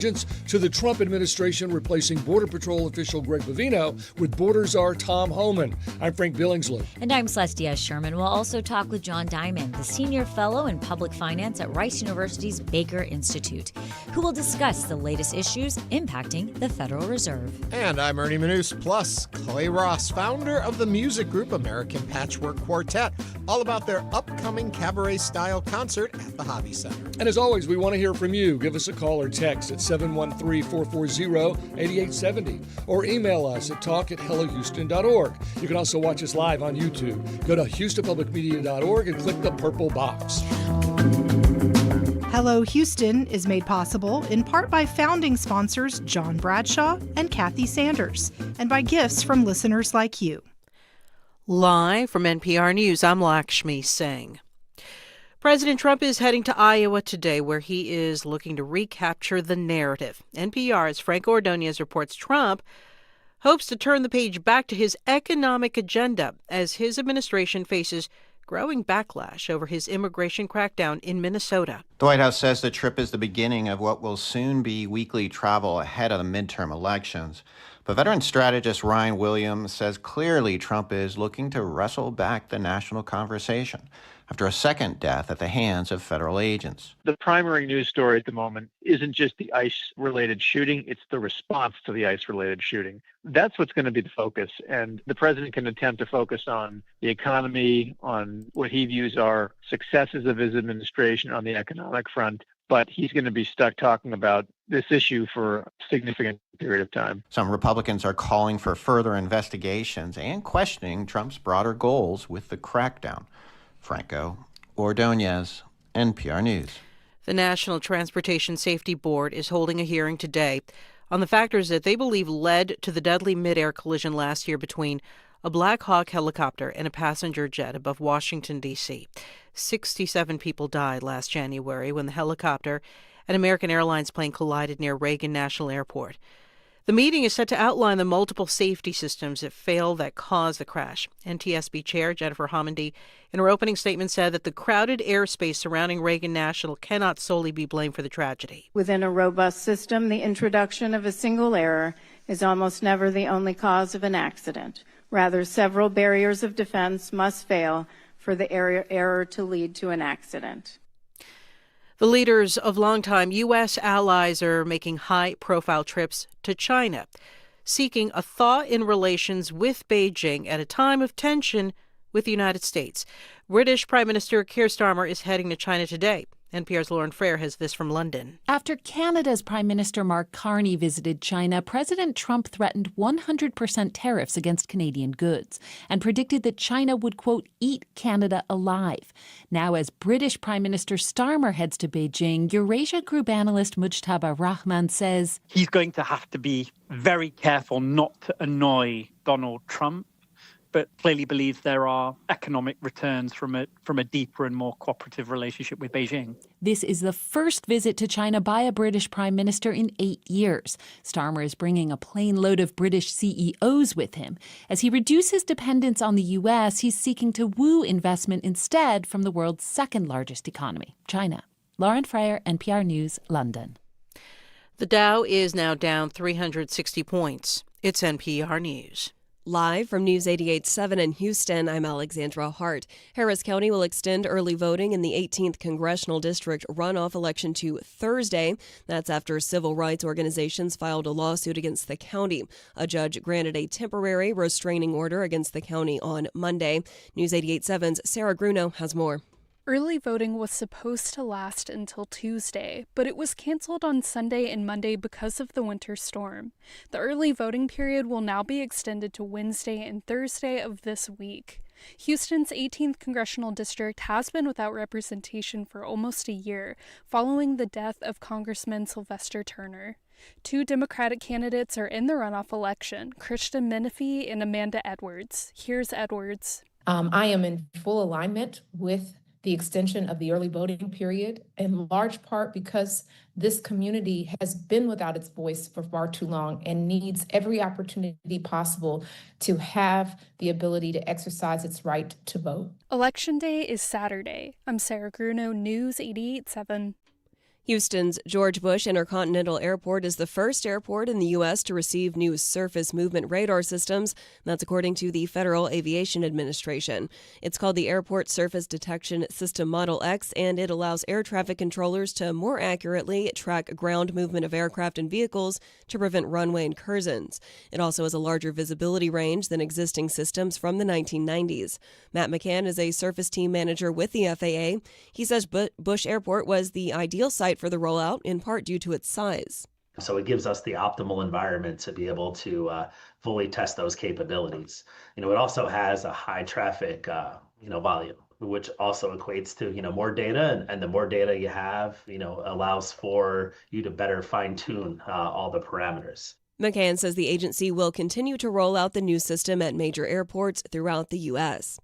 to the Trump administration replacing Border Patrol official Greg Bovino with border czar Tom Homan. I'm Frank Billingsley. And I'm Celestia Sherman. We'll also talk with John Diamond, the senior fellow in public finance at Rice University's Baker Institute, who will discuss the latest issues impacting the Federal Reserve. And I'm Ernie Manous, plus Clay Ross, founder of the music group American Patchwork Quartet, all about their upcoming cabaret-style concert at the Hobby Center. And as always, we want to hear from you. Give us a call or text at 713-440-8870 or email us at talk@hellohouston.org. You can also watch us live on YouTube. Go to houstonpublicmedia.org and click the purple box. Hello Houston is made possible in part by founding sponsors John Bradshaw and Kathy Sanders, and by gifts from listeners like you. Live from NPR News, I'm Lakshmi Singh. President Trump is heading to Iowa today, where he is looking to recapture the narrative. NPR's Frank Ordonez reports Trump hopes to turn the page back to his economic agenda as his administration faces growing backlash over his immigration crackdown in Minnesota. The White House says the trip is the beginning of what will soon be weekly travel ahead of the midterm elections. But veteran strategist Ryan Williams says clearly Trump is looking to wrestle back the national conversation after a second death at the hands of federal agents. The primary news story at the moment isn't just the ICE-related shooting, it's the response to the ICE-related shooting. That's what's going to be the focus, and the president can attempt to focus on the economy, on what he views are successes of his administration on the economic front, but he's going to be stuck talking about this issue for a significant period of time. Some Republicans are calling for further investigations and questioning Trump's broader goals with the crackdown. Franco Ordonez, NPR News. The National Transportation Safety Board is holding a hearing today on the factors that they believe led to the deadly midair collision last year between a Black Hawk helicopter and a passenger jet above Washington, D.C. 67 people died last January when the helicopter and American Airlines plane collided near Reagan National Airport. The meeting is set to outline the multiple safety systems that failed that caused the crash. NTSB Chair Jennifer Homendy, in her opening statement, said that the crowded airspace surrounding Reagan National cannot solely be blamed for the tragedy. Within a robust system, the introduction of a single error is almost never the only cause of an accident. Rather, several barriers of defense must fail for the error to lead to an accident. The leaders of longtime U.S. allies are making high-profile trips to China, seeking a thaw in relations with Beijing at a time of tension with the United States. British Prime Minister Keir Starmer is heading to China today. NPR's Lauren Frere has this from London. After Canada's Prime Minister Mark Carney visited China, President Trump threatened 100% tariffs against Canadian goods and predicted that China would, quote, eat Canada alive. Now, as British Prime Minister Starmer heads to Beijing, Eurasia Group analyst Mujtaba Rahman says he's going to have to be very careful not to annoy Donald Trump, but clearly believes there are economic returns from a deeper and more cooperative relationship with Beijing. This is the first visit to China by a British prime minister in 8 years. Starmer is bringing a plane load of British CEOs with him. As he reduces dependence on the U.S., he's seeking to woo investment instead from the world's second largest economy, China. Lauren Frere, NPR News, London. The Dow is now down 360 points. It's NPR News. Live from News 88.7 in Houston, I'm Alexandra Hart. Harris County will extend early voting in the 18th Congressional District runoff election to Thursday. That's after civil rights organizations filed a lawsuit against the county. A judge granted a temporary restraining order against the county on Monday. News 88.7's Sarah Gruno has more. Early voting was supposed to last until Tuesday, but it was canceled on Sunday and Monday because of the winter storm. The early voting period will now be extended to Wednesday and Thursday of this week. Houston's 18th Congressional District has been without representation for almost a year, following the death of Congressman Sylvester Turner. 2 Democratic candidates are in the runoff election, Krista Menifee and Amanda Edwards. Here's Edwards. I am in full alignment with the extension of the early voting period, in large part because this community has been without its voice for far too long and needs every opportunity possible to have the ability to exercise its right to vote. Election Day is Saturday. I'm Sarah Gruno, News 88.7. Houston's George Bush Intercontinental Airport is the first airport in the U.S. to receive new surface movement radar systems. That's according to the Federal Aviation Administration. It's called the Airport Surface Detection System Model X, and it allows air traffic controllers to more accurately track ground movement of aircraft and vehicles to prevent runway incursions. It also has a larger visibility range than existing systems from the 1990s. Matt McCann is a surface team manager with the FAA. He says Bush Airport was the ideal site for the rollout, in part due to its size. So it gives us the optimal environment to be able to fully test those capabilities. It also has a high traffic, volume, which also equates to, more data, and the more data you have, allows for you to better fine tune all the parameters. McCann says the agency will continue to roll out the new system at major airports throughout the U.S.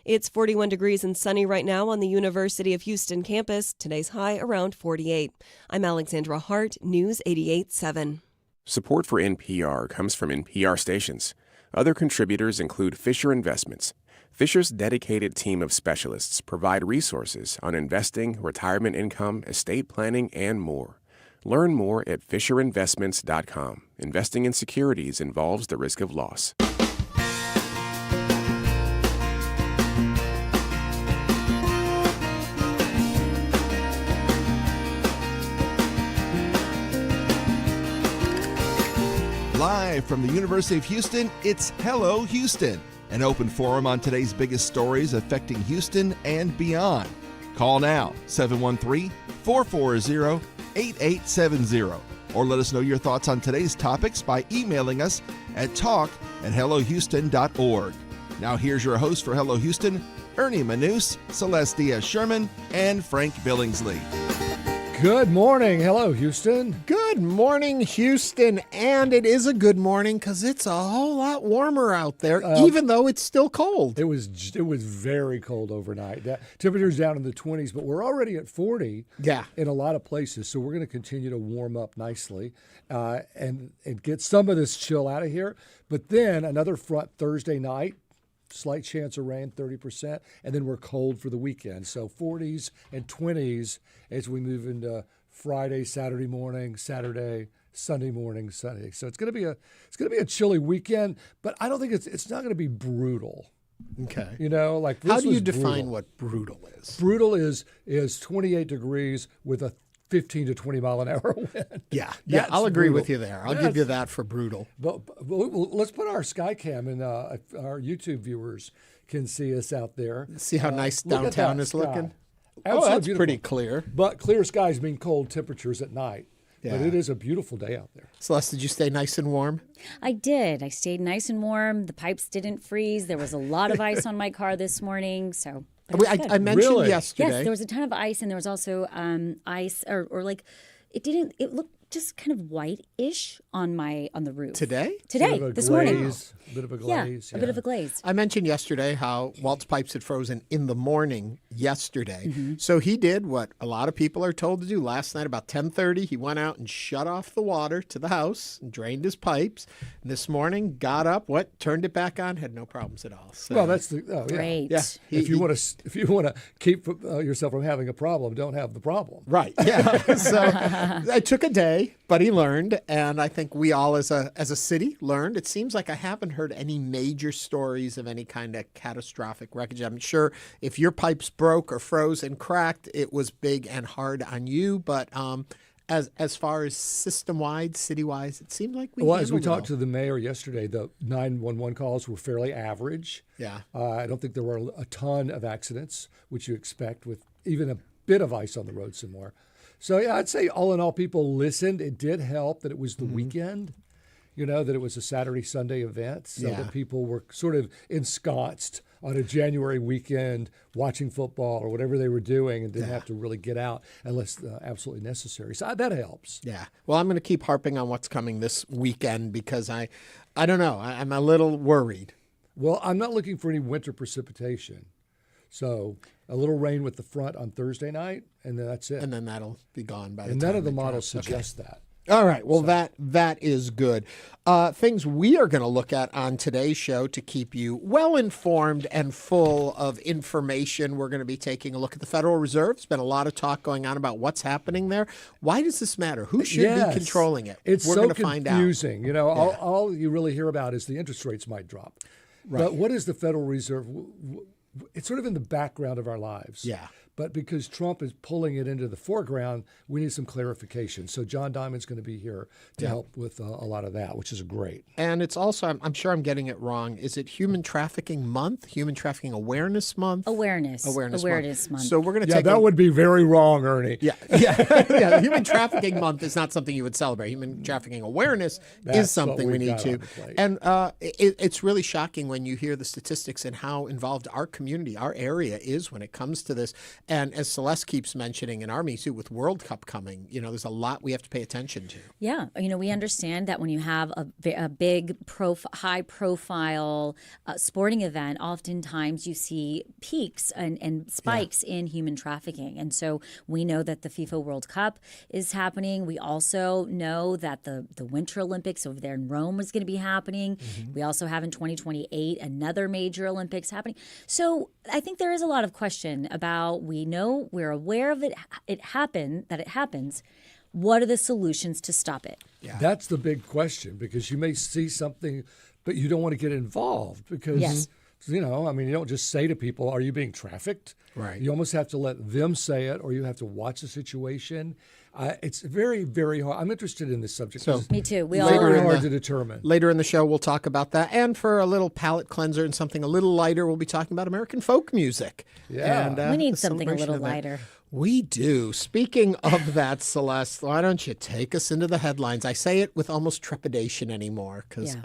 It's 41 degrees and sunny right now on the University of Houston campus. Today's high around 48. I'm Alexandra Hart, News 88.7. Support for NPR comes from NPR stations. Other contributors include Fisher Investments. Fisher's dedicated team of specialists provide resources on investing, retirement income, estate planning, and more. Learn more at FisherInvestments.com. Investing in securities involves the risk of loss. Live from the University of Houston, it's Hello Houston, an open forum on today's biggest stories affecting Houston and beyond. Call now, 713-440-8870, or let us know your thoughts on today's topics by emailing us at talk@hellohouston.org. Now here's your host for Hello Houston, Ernie Manous, Celeste Diaz-Sherman, and Frank Billingsley. Good morning. Hello, Houston. Good morning, Houston. And it is a good morning because it's a whole lot warmer out there, even though it's still cold. It was very cold overnight. Temperatures down in the 20s, but we're already at 40 in a lot of places. So we're going to continue to warm up nicely and get some of this chill out of here. But then another front Thursday night. Slight chance of rain, 30%, and then we're cold for the weekend. So 40s and 20s as we move into Friday, Saturday morning, Saturday, Sunday morning, Sunday. So it's going to be a chilly weekend, but I don't think it's not going to be brutal. Okay. Like this. How do you define what brutal is? Brutal is 28 degrees with a 15 to 20 mile an hour wind. Yeah, I'll agree with you there. I'll give you that for brutal. But let's put our sky cam and our YouTube viewers can see us out there. See how nice downtown is looking? Absolutely that's beautiful. Pretty clear. But clear skies mean cold temperatures at night. Yeah. But it is a beautiful day out there. Celeste, did you stay nice and warm? I did. I stayed nice and warm. The pipes didn't freeze. There was a lot of ice on my car this morning, so... I mentioned yesterday. Yes, there was a ton of ice, and there was also ice, or like, it looked just kind of white-ish on the roof. Today, this morning. A bit of a glaze. A bit of a glaze. I mentioned yesterday how Walt's pipes had frozen in the morning yesterday. Mm-hmm. So he did what a lot of people are told to do. Last night about 10:30, he went out and shut off the water to the house and drained his pipes. And this morning, got up, turned it back on, had no problems at all. So, well, that's great. Yeah. If you want to keep yourself from having a problem, don't have the problem. Right. Yeah. So I took a day, but he learned, and I think we all as a city learned. It seems like I haven't heard any major stories of any kind of catastrophic wreckage. I'm sure if your pipes broke or froze and cracked, it was big and hard on you. But as far as system-wide, city-wise, it seemed like we well, as we talked to the mayor yesterday, the 911 calls were fairly average. Yeah. I don't think there were a ton of accidents, which you expect with even a bit of ice on the road somewhere. So, yeah, I'd say all in all, people listened. It did help that it was the weekend, that it was a Saturday, Sunday event, so that people were sort of ensconced on a January weekend watching football or whatever they were doing and didn't have to really get out unless absolutely necessary. So that helps. Yeah. Well, I'm going to keep harping on what's coming this weekend because I don't know. I'm a little worried. Well, I'm not looking for any winter precipitation. So a little rain with the front on Thursday night, and then that's it. And then that'll be gone by the time. And none of the models suggest that. All right. Well, that is good. Things we are going to look at on today's show to keep you well informed and full of information. We're going to be taking a look at the Federal Reserve. There's been a lot of talk going on about what's happening there. Why does this matter? Who should be controlling it? It's We're so going to find out. confusing. You know, all you really hear about is the interest rates might drop. Right. But what is the Federal Reserve? It's sort of in the background of our lives. Yeah. But because Trump is pulling it into the foreground, we need some clarification. So John Diamond's going to be here to help with a lot of that, which is great. And it's also, I'm sure I'm getting it wrong, is it Human Trafficking Month? Human Trafficking Awareness Month? Awareness month. So we're going to take that would be very wrong, Ernie. Yeah. Human Trafficking Month is not something you would celebrate. Human Trafficking Awareness is something we need to. And it's really shocking when you hear the statistics and how involved our community, our area is when it comes to this. And as Celeste keeps mentioning in our Me Too, with World Cup coming, there's a lot we have to pay attention to. Yeah. We understand that when you have a big, high-profile sporting event, oftentimes you see peaks and spikes in human trafficking. And so we know that the FIFA World Cup is happening. We also know that the Winter Olympics over there in Rome is going to be happening. Mm-hmm. We also have in 2028 another major Olympics happening. So I think there is a lot of question about, we're aware of it happens. What are the solutions to stop it? Yeah. That's the big question, because you may see something, but you don't want to get involved because, you don't just say to people, are you being trafficked? Right. You almost have to let them say it, or you have to watch the situation. It's very, very hard. I'm interested in this subject. So, me too. Very hard to determine. Later in the show, we'll talk about that. And for a little palate cleanser and something a little lighter, we'll be talking about American folk music. Yeah. And, we need something a little lighter. We do. Speaking of that, Celeste, why don't you take us into the headlines? I say it with almost trepidation anymore because...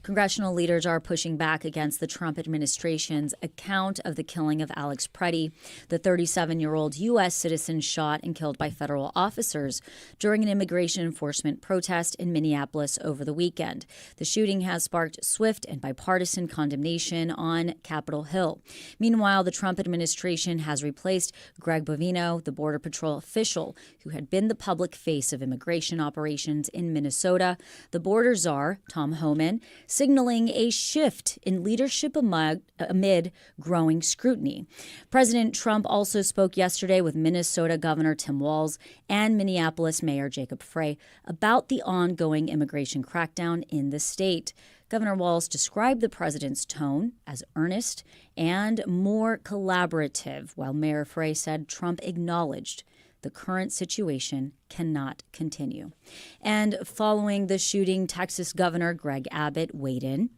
Congressional leaders are pushing back against the Trump administration's account of the killing of Alex Pretti, the 37-year-old U.S. citizen shot and killed by federal officers during an immigration enforcement protest in Minneapolis over the weekend. The shooting has sparked swift and bipartisan condemnation on Capitol Hill. Meanwhile, the Trump administration has replaced Greg Bovino, the Border Patrol official who had been the public face of immigration operations in Minnesota. The border czar, Tom Homan, signaling a shift in leadership amid growing scrutiny. President Trump also spoke yesterday with Minnesota Governor Tim Walz and Minneapolis Mayor Jacob Frey about the ongoing immigration crackdown in the state. Governor Walz described the president's tone as earnest and more collaborative, while Mayor Frey said Trump acknowledged the current situation cannot continue. And following the shooting, Texas Governor Greg Abbott weighed in,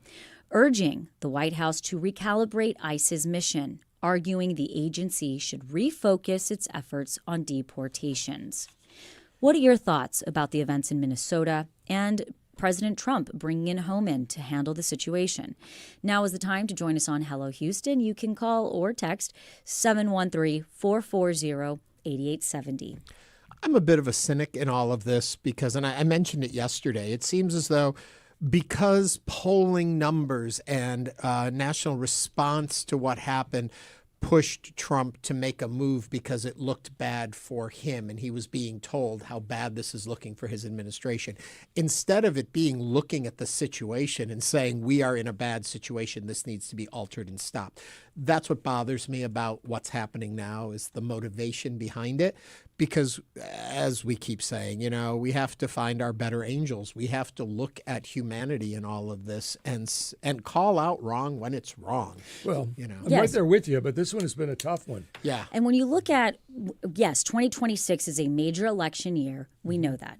urging the White House to recalibrate ICE's mission, arguing the agency should refocus its efforts on deportations. What are your thoughts about the events in Minnesota and President Trump bringing in Homan to handle the situation? Now is the time to join us on Hello Houston. You can call or text 713-440-8870. I'm a bit of a cynic in all of this because, and I mentioned it yesterday, it seems as though because polling numbers and national response to what happened pushed Trump to make a move because it looked bad for him and he was being told how bad this is looking for his administration. Instead of it being looking at the situation and saying, we are in a bad situation, this needs to be altered and stopped. That's what bothers me about what's happening now, is the motivation behind it. Because as we keep saying, we have to find our better angels. We have to look at humanity in all of this and call out wrong when it's wrong. Well, I'm right there with you, but this one has been a tough one. Yeah. And when you look at, 2026 is a major election year. We know that.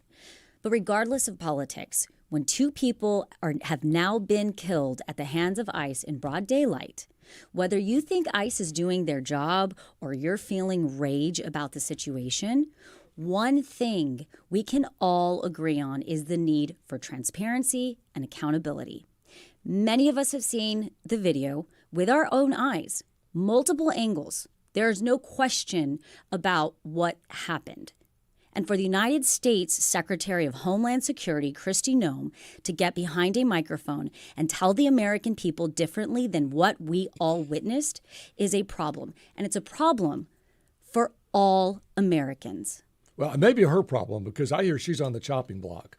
But regardless of politics, when two people have now been killed at the hands of ICE in broad daylight, whether you think ICE is doing their job or you're feeling rage about the situation, one thing we can all agree on is the need for transparency and accountability. Many of us have seen the video with our own eyes, multiple angles. There is no question about what happened. And for the United States Secretary of Homeland Security, Kristi Noem, to get behind a microphone and tell the American people differently than what we all witnessed is a problem. And it's a problem for all Americans. Well, it may be her problem because I hear she's on the chopping block.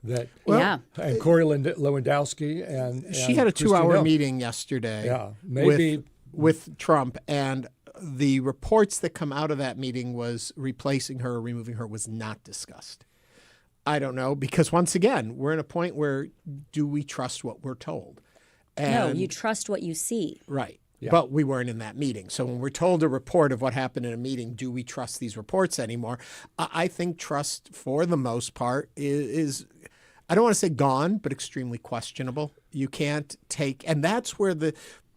And Corey Lewandowski and she had a 2-hour meeting yesterday. Yeah, maybe with Trump, and the reports that come out of that meeting was replacing her or removing her was not discussed. I don't know, because once again, we're in a point where do we trust what we're told? No, you trust what you see. Right. Yeah. But we weren't in that meeting. So when we're told a report of what happened in a meeting, do we trust these reports anymore? I think trust, for the most part, is I don't want to say gone, but extremely questionable. You can't take, and that's where the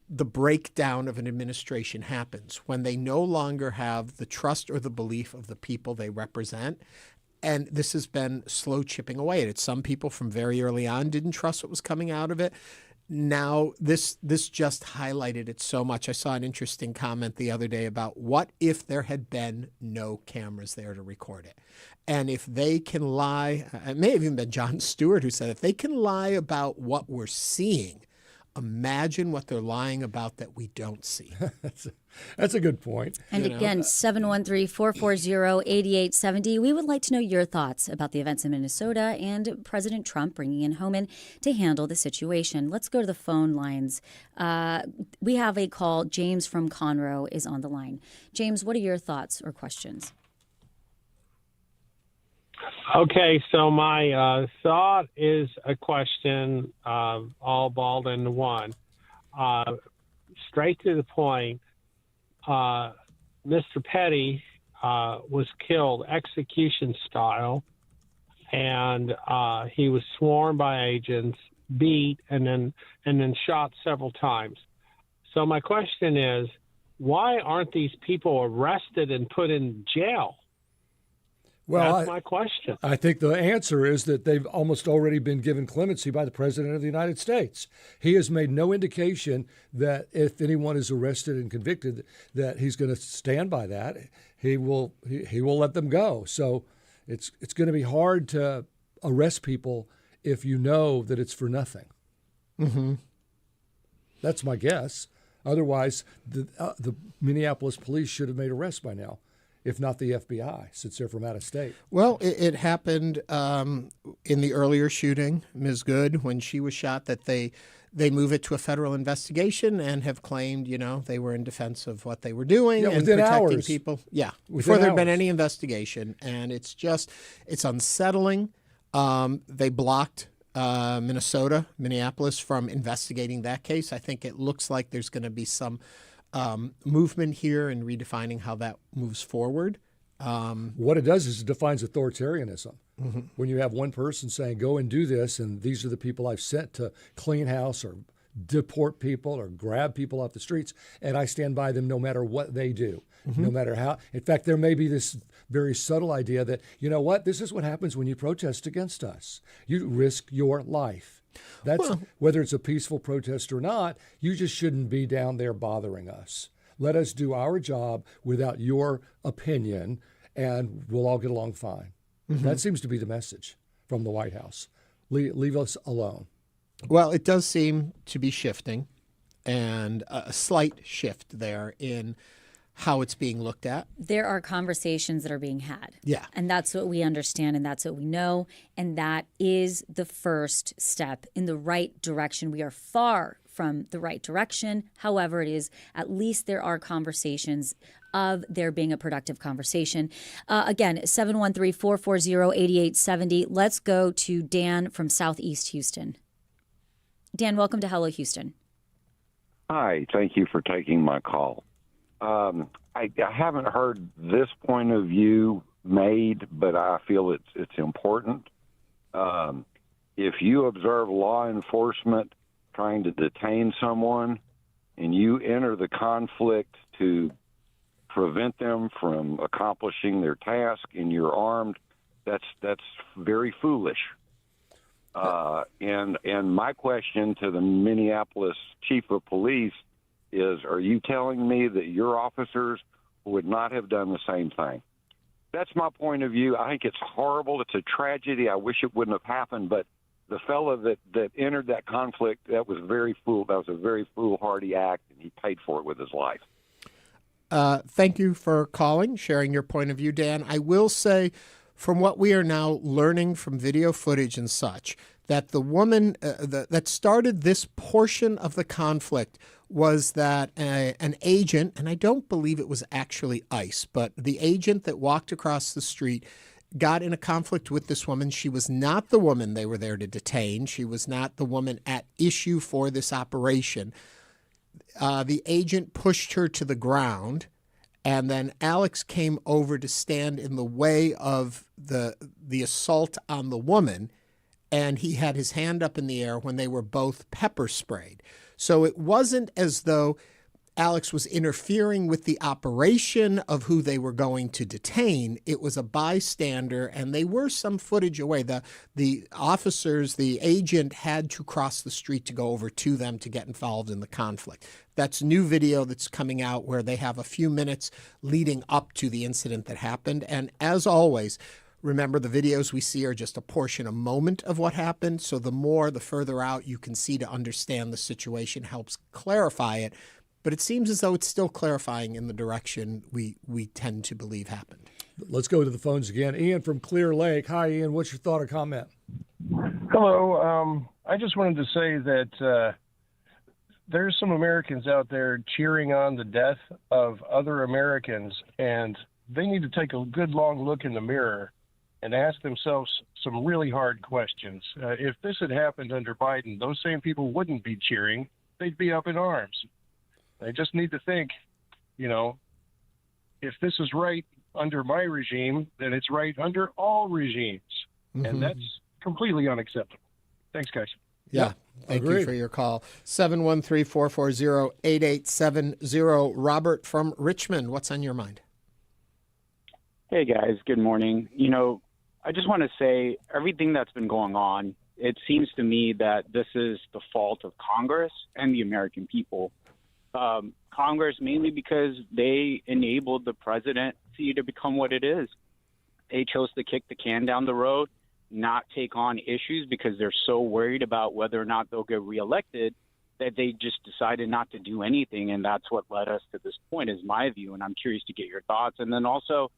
breakdown of an administration happens, when they no longer have the trust or the belief of the people they represent. And this has been slow chipping away at it. Some people from very early on didn't trust what was coming out of it. Now, this just highlighted it so much. I saw an interesting comment the other day about what if there had been no cameras there to record it? And if they can lie, it may have even been Jon Stewart who said, if they can lie about what we're seeing, imagine what they're lying about that we don't see. That's a good point. And again, 713-440-8870. We would like to know your thoughts about the events in Minnesota and President Trump bringing in Homan to handle the situation. Let's go to the phone lines. We have a call. James from Conroe is on the line. James, what are your thoughts or questions? Okay, so my thought is a question, all balled into one. Straight to the point, Mr. Petty was killed execution style, and he was sworn by agents, beat, and then shot several times. So my question is, why aren't these people arrested and put in jail? Well, that's my question. I think the answer is that they've almost already been given clemency by the President of the United States. He has made no indication that if anyone is arrested and convicted, that he's going to stand by that. He will let them go. So it's going to be hard to arrest people if you know that it's for nothing. Mm-hmm. That's my guess. Otherwise, the Minneapolis police should have made arrests by now, if not the FBI, since they're from out of state. Well, it happened in the earlier shooting, Ms. Good, when she was shot, that they move it to a federal investigation and have claimed, they were in defense of what they were doing and protecting hours. people. Yeah, Within before there had been hours. any investigation. And it's unsettling. They blocked Minneapolis from investigating that case. I think it looks like there's going to be some movement here in redefining how that moves forward. What it does is it defines authoritarianism. Mm-hmm. When you have one person saying, go and do this, and these are the people I've sent to clean house or deport people or grab people off the streets, and I stand by them no matter what they do, no matter how. In fact, there may be this very subtle idea that, you know what, this is what happens when you protest against us. You risk your life. That's whether it's a peaceful protest or not, you just shouldn't be down there bothering us. Let us do our job without your opinion, and we'll all get along fine. Mm-hmm. That seems to be the message from the White House. Leave us alone. Well, it does seem to be shifting, and a slight shift there in how it's being looked at. There are conversations that are being had. Yeah. And that's what we understand, and that's what we know, and that is the first step in the right direction. We are far from the right direction. However, it is, at least there are conversations of there being a productive conversation. Again, 713-440-8870. Let's go to Dan from Southeast Houston. Dan, welcome to Hello Houston. Hi, thank you for taking my call. I haven't heard this point of view made, but I feel it's important. If you observe law enforcement trying to detain someone and you enter the conflict to prevent them from accomplishing their task and you're armed, that's very foolish. And my question to the Minneapolis chief of police is, are you telling me that your officers would not have done the same thing? That's my point of view. I think it's horrible. It's a tragedy. I wish it wouldn't have happened, but the fellow that entered that conflict, that was a very foolhardy act, and he paid for it with his life. Thank you for calling, sharing your point of view, Dan. I will say, from what we are now learning from video footage and such, that the woman that started this portion of the conflict was that an agent, and I don't believe it was actually ICE, but the agent that walked across the street got in a conflict with this woman. She was not the woman they were there to detain. She was not the woman at issue for this operation. The agent pushed her to the ground, and then Alex came over to stand in the way of the assault on the woman, and he had his hand up in the air when they were both pepper sprayed. So it wasn't as though Alex was interfering with the operation of who they were going to detain. It was a bystander, and they were some footage away. The officers, the agent had to cross the street to go over to them to get involved in the conflict. That's new video that's coming out where they have a few minutes leading up to the incident that happened. And as always, remember, the videos we see are just a portion, a moment of what happened. So the further out you can see to understand the situation helps clarify it. But it seems as though it's still clarifying in the direction we tend to believe happened. Let's go to the phones again. Ian from Clear Lake. Hi, Ian. What's your thought or comment? Hello. I just wanted to say that there's some Americans out there cheering on the death of other Americans, and they need to take a good long look in the mirror and ask themselves some really hard questions. If this had happened under Biden, those same people wouldn't be cheering. They'd be up in arms. They just need to think, if this is right under my regime, then it's right under all regimes. Mm-hmm. And that's completely unacceptable. Thanks, guys. Yeah. Thank you for your call. 713-440-8870. Robert from Richmond, what's on your mind? Hey, guys. Good morning. I just want to say everything that's been going on, it seems to me that this is the fault of Congress and the American people. Congress, mainly because they enabled the presidency to become what it is. They chose to kick the can down the road, not take on issues because they're so worried about whether or not they'll get reelected that they just decided not to do anything. And that's what led us to this point, is my view. And I'm curious to get your thoughts. And then also,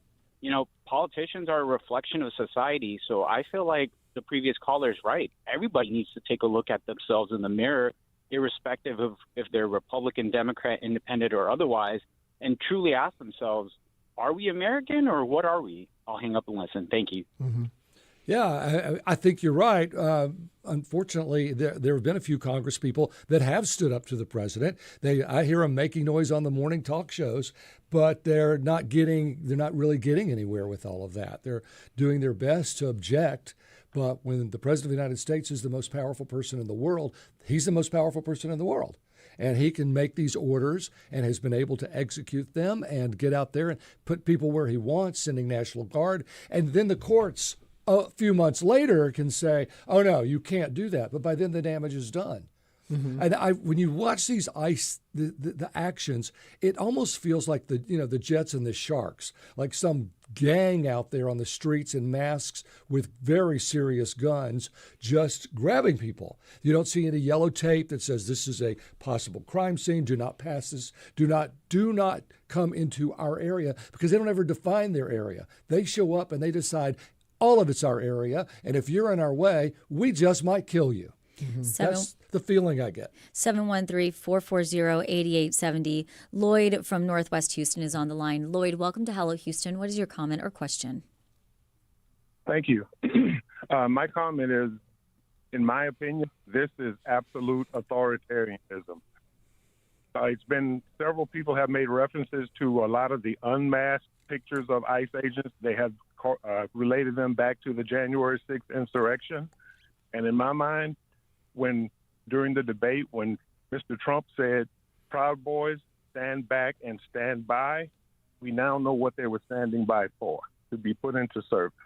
politicians are a reflection of society. So I feel like the previous caller is right. Everybody needs to take a look at themselves in the mirror, irrespective of if they're Republican, Democrat, Independent, or otherwise, and truly ask themselves, are we American or what are we? I'll hang up and listen. Thank you. Mm-hmm. Yeah, I think you're right. Unfortunately, there have been a few Congress people that have stood up to the president. I hear them making noise on the morning talk shows, but they're not really getting anywhere with all of that. They're doing their best to object. But when the president of the United States is the most powerful person in the world, he's the most powerful person in the world. And he can make these orders and has been able to execute them and get out there and put people where he wants, sending National Guard. And then the courts a few months later can say, oh, no, you can't do that. But by then the damage is done. Mm-hmm. And when you watch these the actions, it almost feels like the Jets and the Sharks, like some gang out there on the streets in masks with very serious guns, just grabbing people. You don't see any yellow tape that says this is a possible crime scene. Do not pass this. Do not come into our area, because they don't ever define their area. They show up and they decide all of it's our area, and if you're in our way, we just might kill you. Mm-hmm. That's the feeling I get. 713-440-8870. Lloyd from Northwest Houston is on the line. Lloyd, welcome to Hello Houston. What is your comment or question? Thank you. My comment is, in my opinion, this is absolute authoritarianism. It's been several people have made references to a lot of the unmasked pictures of ICE agents. They have related them back to the January 6th insurrection. And in my mind, during the debate, when Mr. Trump said, Proud Boys, stand back and stand by, we now know what they were standing by for, to be put into service.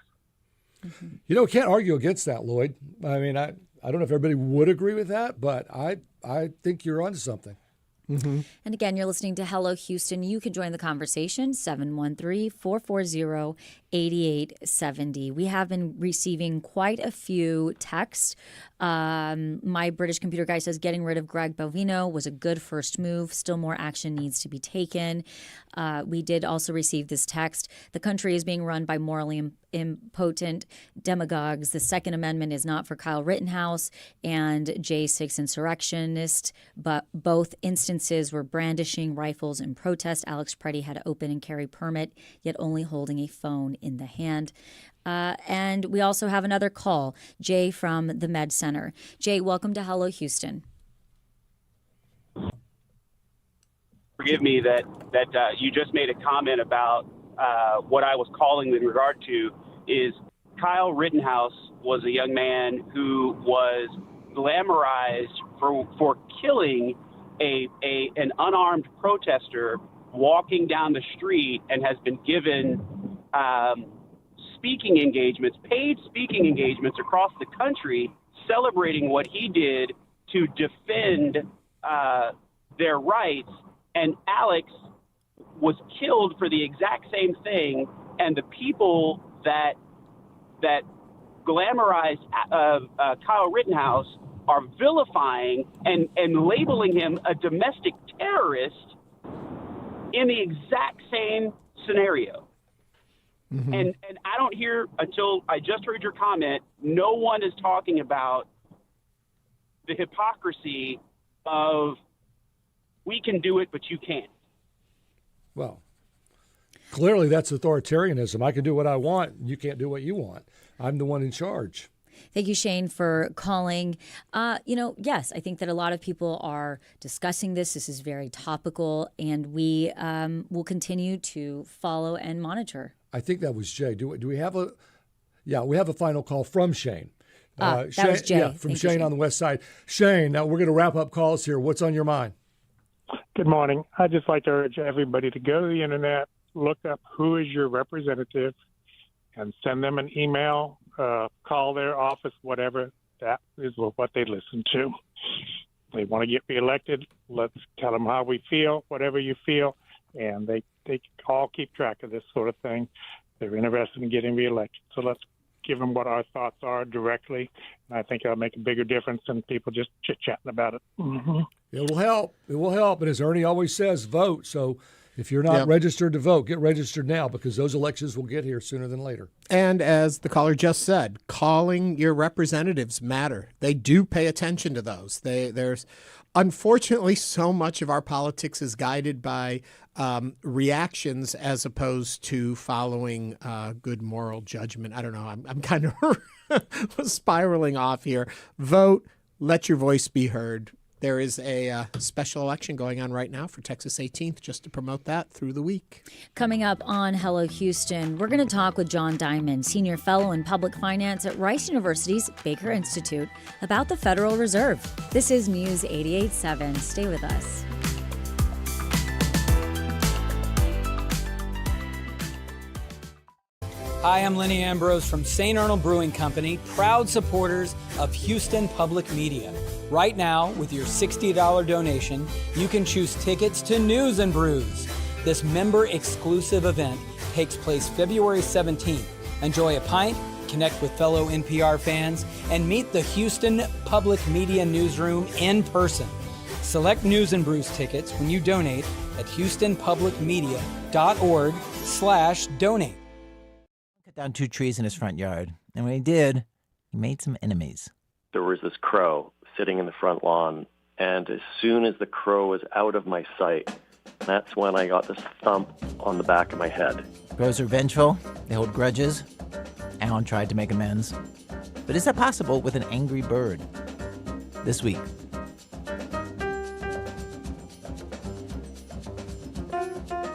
Mm-hmm. Can't argue against that, Lloyd. I mean, I don't know if everybody would agree with that, but I think you're onto something. Mm-hmm. And again, you're listening to Hello Houston. You can join the conversation, 713-440-8870. 8870. We have been receiving quite a few texts. My British computer guy says getting rid of Greg Bovino was a good first move. Still more action needs to be taken. We did also receive this text. The country is being run by morally impotent demagogues. The Second Amendment is not for Kyle Rittenhouse and J6 insurrectionists, but both instances were brandishing rifles in protest. Alex Pretti had an open and carry permit, yet only holding a phone in the hand. And we also have another call, Jay from the Med Center. Jay, welcome to Hello Houston. Forgive me that you just made a comment about what I was calling in regard to is Kyle Rittenhouse was a young man who was glamorized for killing an unarmed protester walking down the street and has been given speaking engagements, paid speaking engagements across the country, celebrating what he did to defend their rights. And Alex was killed for the exact same thing. And the people that glamorized Kyle Rittenhouse are vilifying and labeling him a domestic terrorist in the exact same scenario. Mm-hmm. And I don't hear, until I just heard your comment, no one is talking about the hypocrisy of we can do it, but you can't. Well, clearly that's authoritarianism. I can do what I want, and you can't do what you want. I'm the one in charge. Thank you, Shane, for calling. Yes, I think that a lot of people are discussing this. This is very topical, and we will continue to follow and monitor. I think that was Jay. Do we have a? Yeah, we have a final call from Shane. That Shane, was Jay. Yeah, from Shane on the west side. Shane, now we're going to wrap up calls here. What's on your mind? Good morning. I'd just like to urge everybody to go to the internet, look up who is your representative, and send them an email, call their office, whatever. That is what they listen to. They want to get reelected. Let's tell them how we feel, whatever you feel, and they all keep track of this sort of thing. They're interested in getting reelected. So let's give them what our thoughts are directly, and I think it'll make a bigger difference than people just chit-chatting about it. Mm-hmm. It will help. It will help. And as Ernie always says, vote. So if you're not registered to vote, get registered now, because those elections will get here sooner than later. And as the caller just said, calling your representatives matter. They do pay attention to those. There's unfortunately so much of our politics is guided by reactions as opposed to following good moral judgment. I don't know. I'm kind of spiraling off here. Vote. Let your voice be heard. There is a special election going on right now for Texas 18th, just to promote that through the week. Coming up on Hello Houston, we're going to talk with John Diamond, Senior Fellow in Public Finance at Rice University's Baker Institute, about the Federal Reserve. This is News 88.7. Stay with us. Hi, I'm Lenny Ambrose from St. Arnold Brewing Company, proud supporters of Houston Public Media. Right now, with your $60 donation, you can choose tickets to News and Brews. This member-exclusive event takes place February 17th. Enjoy a pint, connect with fellow NPR fans, and meet the Houston Public Media newsroom in person. Select News and Brews tickets when you donate at houstonpublicmedia.org/donate. Cut down 2 trees in his front yard, and when he did, he made some enemies. There was this crow sitting in the front lawn, and as soon as the crow was out of my sight, that's when I got this thump on the back of my head. Crows are vengeful, they hold grudges. Alan tried to make amends. But is that possible with an angry bird? This week.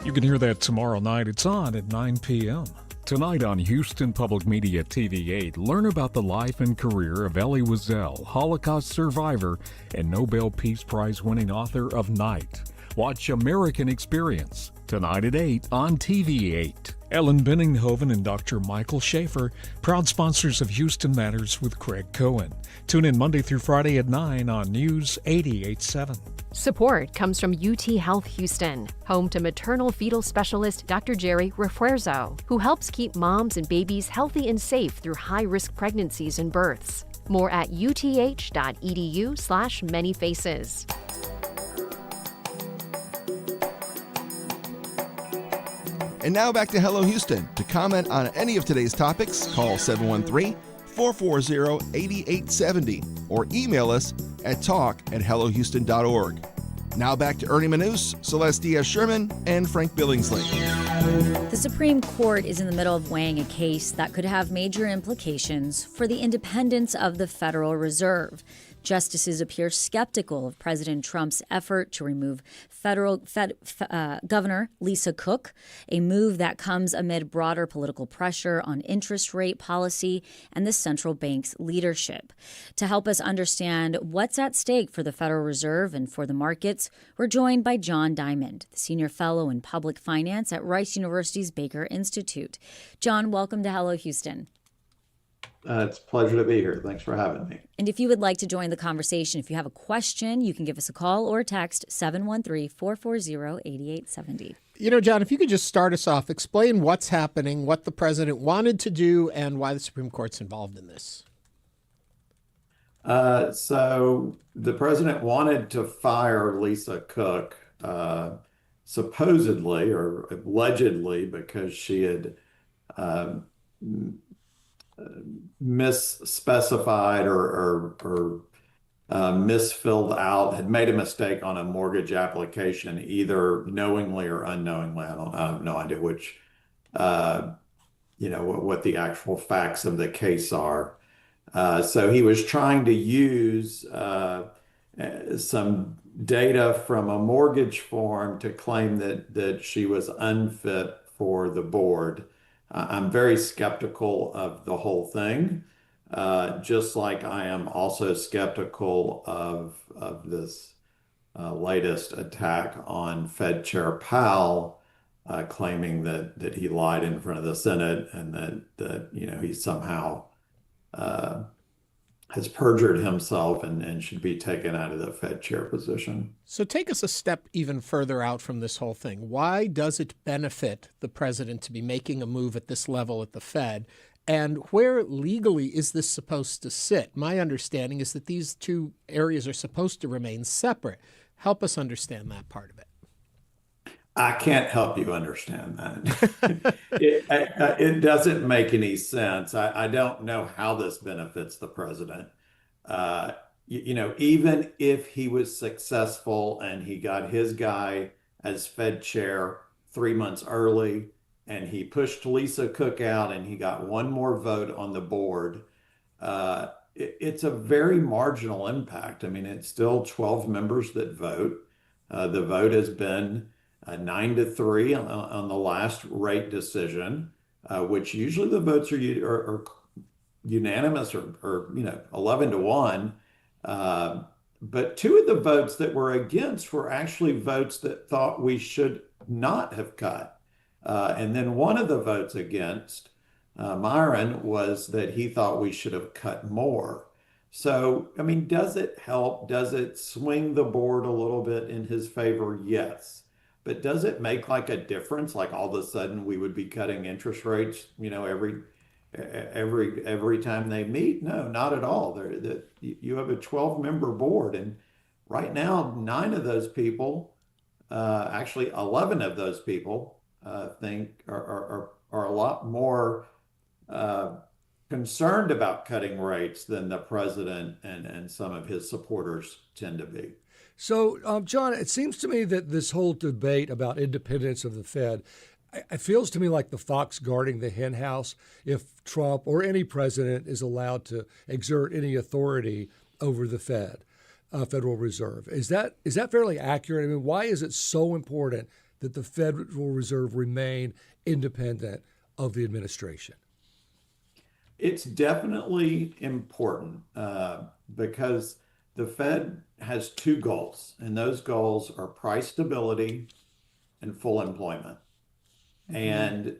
You can hear that tomorrow night. It's on at 9 p.m. Tonight on Houston Public Media TV8, learn about the life and career of Elie Wiesel, Holocaust survivor and Nobel Peace Prize winning author of Night. Watch American Experience, tonight at 8 on TV8. Ellen Benninghoven and Dr. Michael Schaefer, proud sponsors of Houston Matters with Craig Cohen. Tune in Monday through Friday at 9 on News 88.7. Support comes from UT Health Houston, home to maternal fetal specialist Dr. Jerry Refuerzo, who helps keep moms and babies healthy and safe through high-risk pregnancies and births. More at uth.edu/manyfaces. And now back to Hello Houston. To comment on any of today's topics, call 713-440-8870 or email us at talk@hellohouston.org. Now back to Ernie Manous, Celeste Diaz-Sherman, and Frank Billingsley. The Supreme Court is in the middle of weighing a case that could have major implications for the independence of the Federal Reserve. Justices appear skeptical of President Trump's effort to remove Governor Lisa Cook, a move that comes amid broader political pressure on interest rate policy and the central bank's leadership. To help us understand what's at stake for the Federal Reserve and for the markets, we're joined by John Diamond, the Senior Fellow in Public Finance at Rice University's Baker Institute. John, welcome to Hello Houston. It's a pleasure to be here. Thanks for having me. And if you would like to join the conversation, if you have a question, you can give us a call or text 713-440-8870. You know, John, if you could just start us off, explain what's happening, what the president wanted to do, and why the Supreme Court's involved in this. So the president wanted to fire Lisa Cook, supposedly or allegedly because she had misspecified or misfilled out, had made a mistake on a mortgage application, either knowingly or unknowingly. I have no idea which, what the actual facts of the case are. So he was trying to use some data from a mortgage form to claim that she was unfit for the board. I'm very skeptical of the whole thing, just like I am also skeptical of this latest attack on Fed Chair Powell, claiming that he lied in front of the Senate and that he somehow has perjured himself and should be taken out of the Fed chair position. So take us a step even further out from this whole thing. Why does it benefit the president to be making a move at this level at the Fed? And where legally is this supposed to sit? My understanding is that these two areas are supposed to remain separate. Help us understand that part of it. I can't help you understand that. It doesn't make any sense. I don't know how this benefits the president. Even if he was successful and he got his guy as Fed chair 3 months early and he pushed Lisa Cook out and he got one more vote on the board, it's a very marginal impact. I mean, it's still 12 members that vote. The vote has been 9-3 on the last rate decision, which usually the votes are unanimous or 11-1. But two of the votes that were against were actually votes that thought we should not have cut. And then one of the votes against Myron was that he thought we should have cut more. So, I mean, does it help? Does it swing the board a little bit in his favor? Yes. But does it make like a difference? Like all of a sudden we would be cutting interest rates, every time they meet? No, not at all. You have a 12-member board, and right now 9 of those people, actually 11 of those people, think are a lot more concerned about cutting rates than the president and some of his supporters tend to be. So, John, it seems to me that this whole debate about independence of the Fed, it feels to me like the fox guarding the hen house. If Trump or any president is allowed to exert any authority over the Federal Reserve. Is that fairly accurate? I mean, why is it so important that the Federal Reserve remain independent of the administration? It's definitely important because the Fed has 2 goals, and those goals are price stability and full employment. Mm-hmm. And,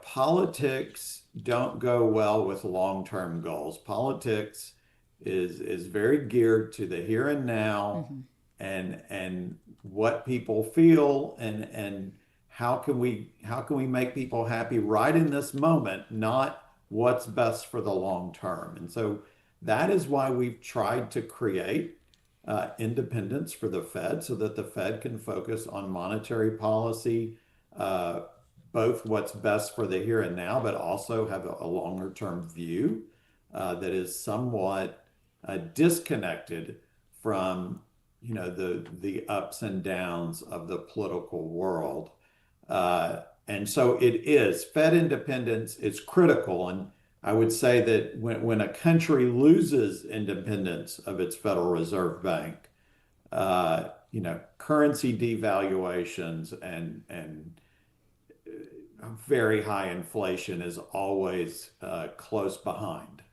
politics don't go well with long-term goals. Politics is very geared to the here and now, mm-hmm. and what people feel, and how can we make people happy right in this moment, not what's best for the long term. And so that is why we've tried to create independence for the Fed, so that the Fed can focus on monetary policy, both what's best for the here and now, but also have a longer term view that is somewhat disconnected from the ups and downs of the political world. And so it is, Fed independence is critical. And I would say that when a country loses independence of its Federal Reserve Bank, currency devaluations and very high inflation is always close behind.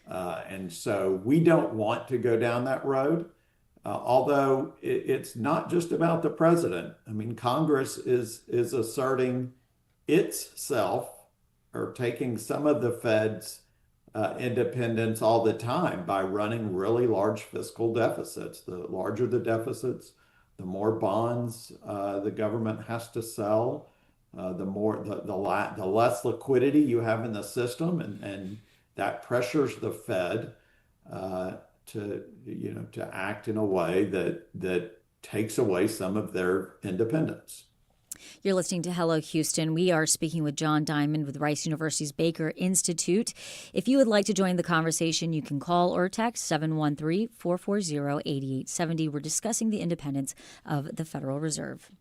And so we don't want to go down that road. Although it's not just about the president. I mean, Congress is asserting itself, or taking some of the Fed's independence all the time by running really large fiscal deficits. The larger the deficits, the more bonds the government has to sell, the less liquidity you have in the system, and that pressures the Fed to act in a way that takes away some of their independence. You're listening to Hello Houston. We are speaking with John Diamond with Rice University's Baker Institute. If you would like to join the conversation, you can call or text 713-440-8870. We're discussing the independence of the Federal Reserve.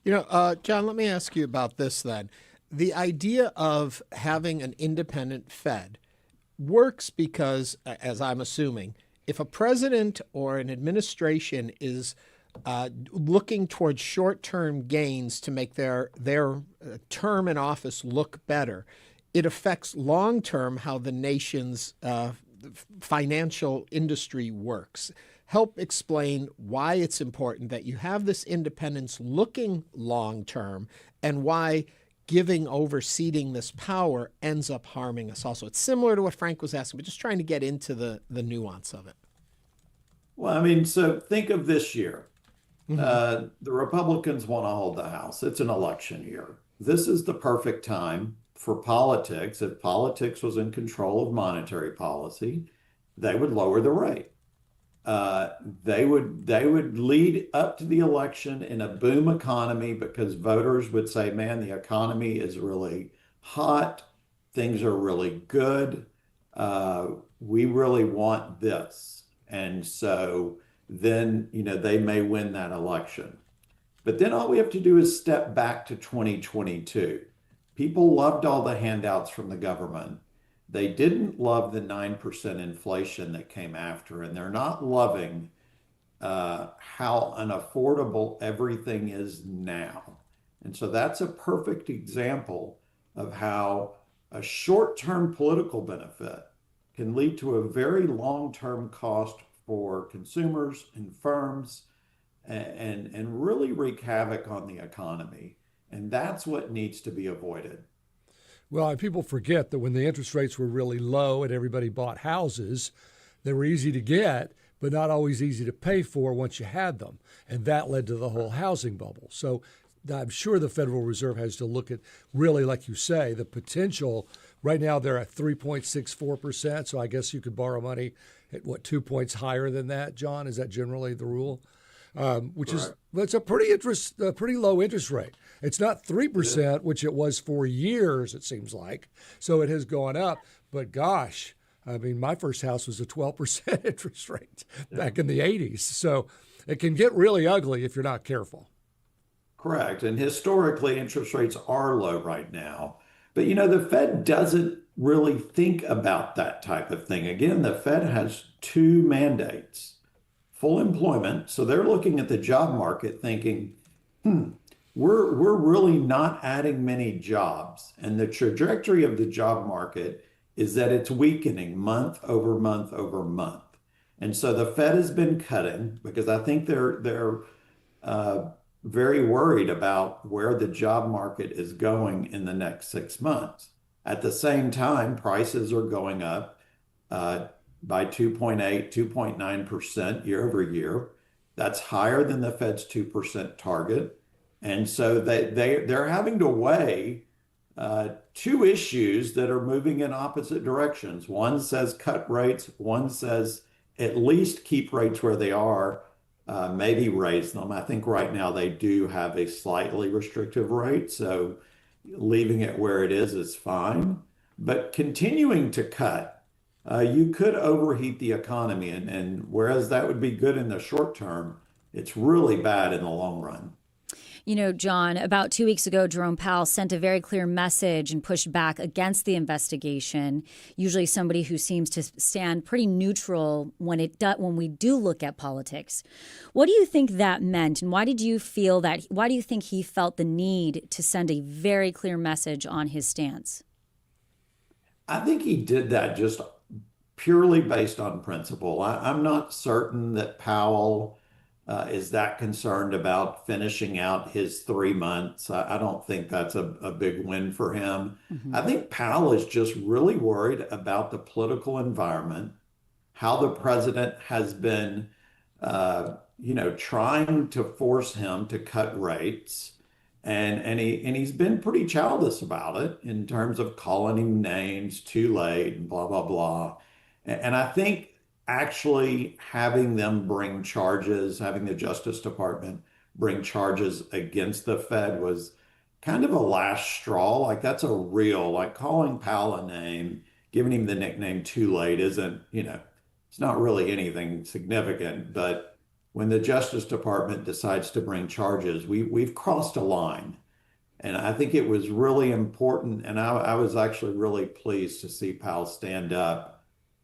John, let me ask you about this then. The idea of having an independent Fed works because, as I'm assuming, if a president or an administration is looking towards short-term gains to make their term in office look better, it affects long-term how the nation's financial industry works. Help explain why it's important that you have this independence looking long-term, and why giving over, ceding this power ends up harming us also. It's similar to what Frank was asking, but just trying to get into the nuance of it. Well, I mean, so think of this year. The Republicans want to hold the House. It's an election year. This is the perfect time for politics. If politics was in control of monetary policy, they would lower the rate. They would lead up to the election in a boom economy, because voters would say, man, the economy is really hot. Things are really good. We really want this. And so then, they may win that election. But then all we have to do is step back to 2022. People loved all the handouts from the government. They didn't love the 9% inflation that came after, and they're not loving how unaffordable everything is now. And so that's a perfect example of how a short-term political benefit can lead to a very long-term cost for consumers and firms, and really wreak havoc on the economy. And that's what needs to be avoided. Well, and people forget that when the interest rates were really low and everybody bought houses, they were easy to get, but not always easy to pay for once you had them. And that led to the whole housing bubble. So I'm sure the Federal Reserve has to look at, really, like you say, the potential. Right now they're at 3.64%. So I guess you could borrow money at 2 points higher than that, John? Is that generally the rule? Which is, it's a pretty low interest rate. It's not 3%, which it was for years, it seems like. So it has gone up. But gosh, I mean, my first house was a 12% interest rate back in the 80s. So it can get really ugly if you're not careful. Correct. And historically, interest rates are low right now. But, the Fed doesn't really think about that type of thing. Again, the Fed has two mandates: full employment. So they're looking at the job market thinking, we're really not adding many jobs. And the trajectory of the job market is that it's weakening month over month over month. And so the Fed has been cutting because I think they're very worried about where the job market is going in the next 6 months. At the same time, prices are going up by 2.8, 2.9% year over year. That's higher than the Fed's 2% target. And so they're having to weigh two issues that are moving in opposite directions. One says cut rates, one says at least keep rates where they are, maybe raise them. I think right now they do have a slightly restrictive rate, so leaving it where it is fine. But continuing to cut, you could overheat the economy, and whereas that would be good in the short term, it's really bad in the long run. You know, John, about 2 weeks ago, Jerome Powell sent a very clear message and pushed back against the investigation. Usually somebody who seems to stand pretty neutral when we do look at politics. What do you think that meant? And why do you think he felt the need to send a very clear message on his stance? I think he did that just purely based on principle. I'm not certain that Powell is that concerned about finishing out his 3 months. I don't think that's a big win for him. Mm-hmm. I think Powell is just really worried about the political environment, how the president has been, trying to force him to cut rates. And he's been pretty childish about it in terms of calling him names too late and blah, blah, blah. And I think actually having them bring charges, having the Justice Department bring charges against the Fed was kind of a last straw. Like that's like calling Powell a name, giving him the nickname too late isn't, it's not really anything significant. But when the Justice Department decides to bring charges, we've crossed a line. And I think it was really important. And I was actually really pleased to see Powell stand up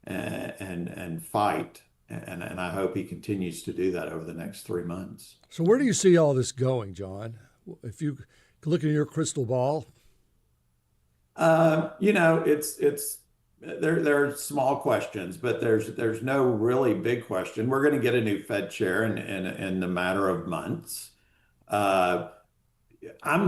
and fight. And I hope he continues to do that over the next 3 months. So where do you see all this going, John? If you look in your crystal ball. There are small questions, but there's no really big question. We're going to get a new Fed chair in the matter of months. I'm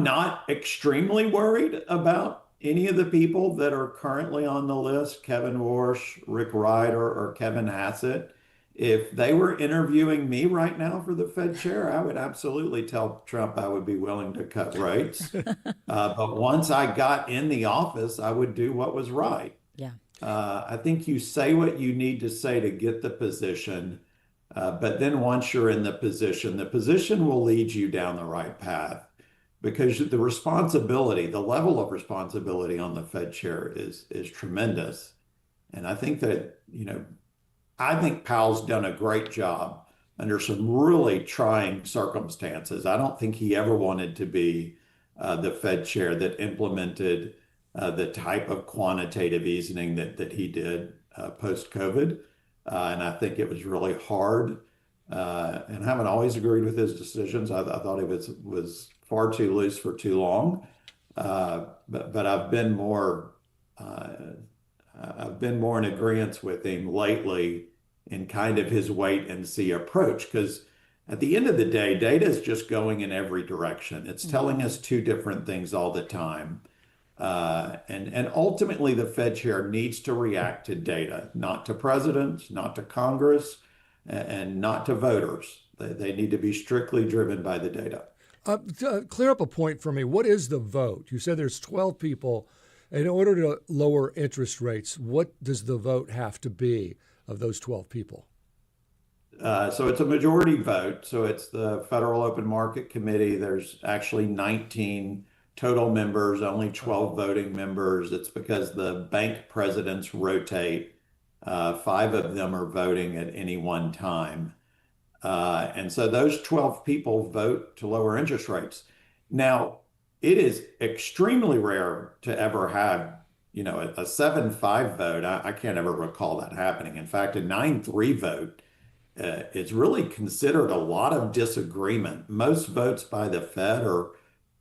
not extremely worried about any of the people that are currently on the list, Kevin Warsh, Rick Ryder, or Kevin Hassett. If they were interviewing me right now for the Fed chair, I would absolutely tell Trump I would be willing to cut rates. But once I got in the office, I would do what was right. Yeah. I think you say what you need to say to get the position. But then once you're in the position will lead you down the right path. Because the level of responsibility on the Fed chair is tremendous. And I think that, I think Powell's done a great job under some really trying circumstances. I don't think he ever wanted to be the Fed chair that implemented the type of quantitative easing that he did post-COVID. And I think it was really hard. And I haven't always agreed with his decisions. I thought it was far too loose for too long, but I've been more in agreement with him lately in kind of his wait and see approach. Because at the end of the day, data is just going in every direction. It's telling us two different things all the time, and ultimately the Fed chair needs to react to data, not to presidents, not to Congress, and not to voters. They need to be strictly driven by the data. Clear up a point for me. What is the vote? You said there's 12 people. In order to lower interest rates, what does the vote have to be of those 12 people? So it's a majority vote. So it's the Federal Open Market Committee. There's actually 19 total members, only 12 voting members. It's because the bank presidents rotate. 5 of them are voting at any one time. And so those 12 people vote to lower interest rates. Now, it is extremely rare to ever have, a 7-5 vote. I can't ever recall that happening. In fact, a 9-3 vote is really considered a lot of disagreement. Most votes by the Fed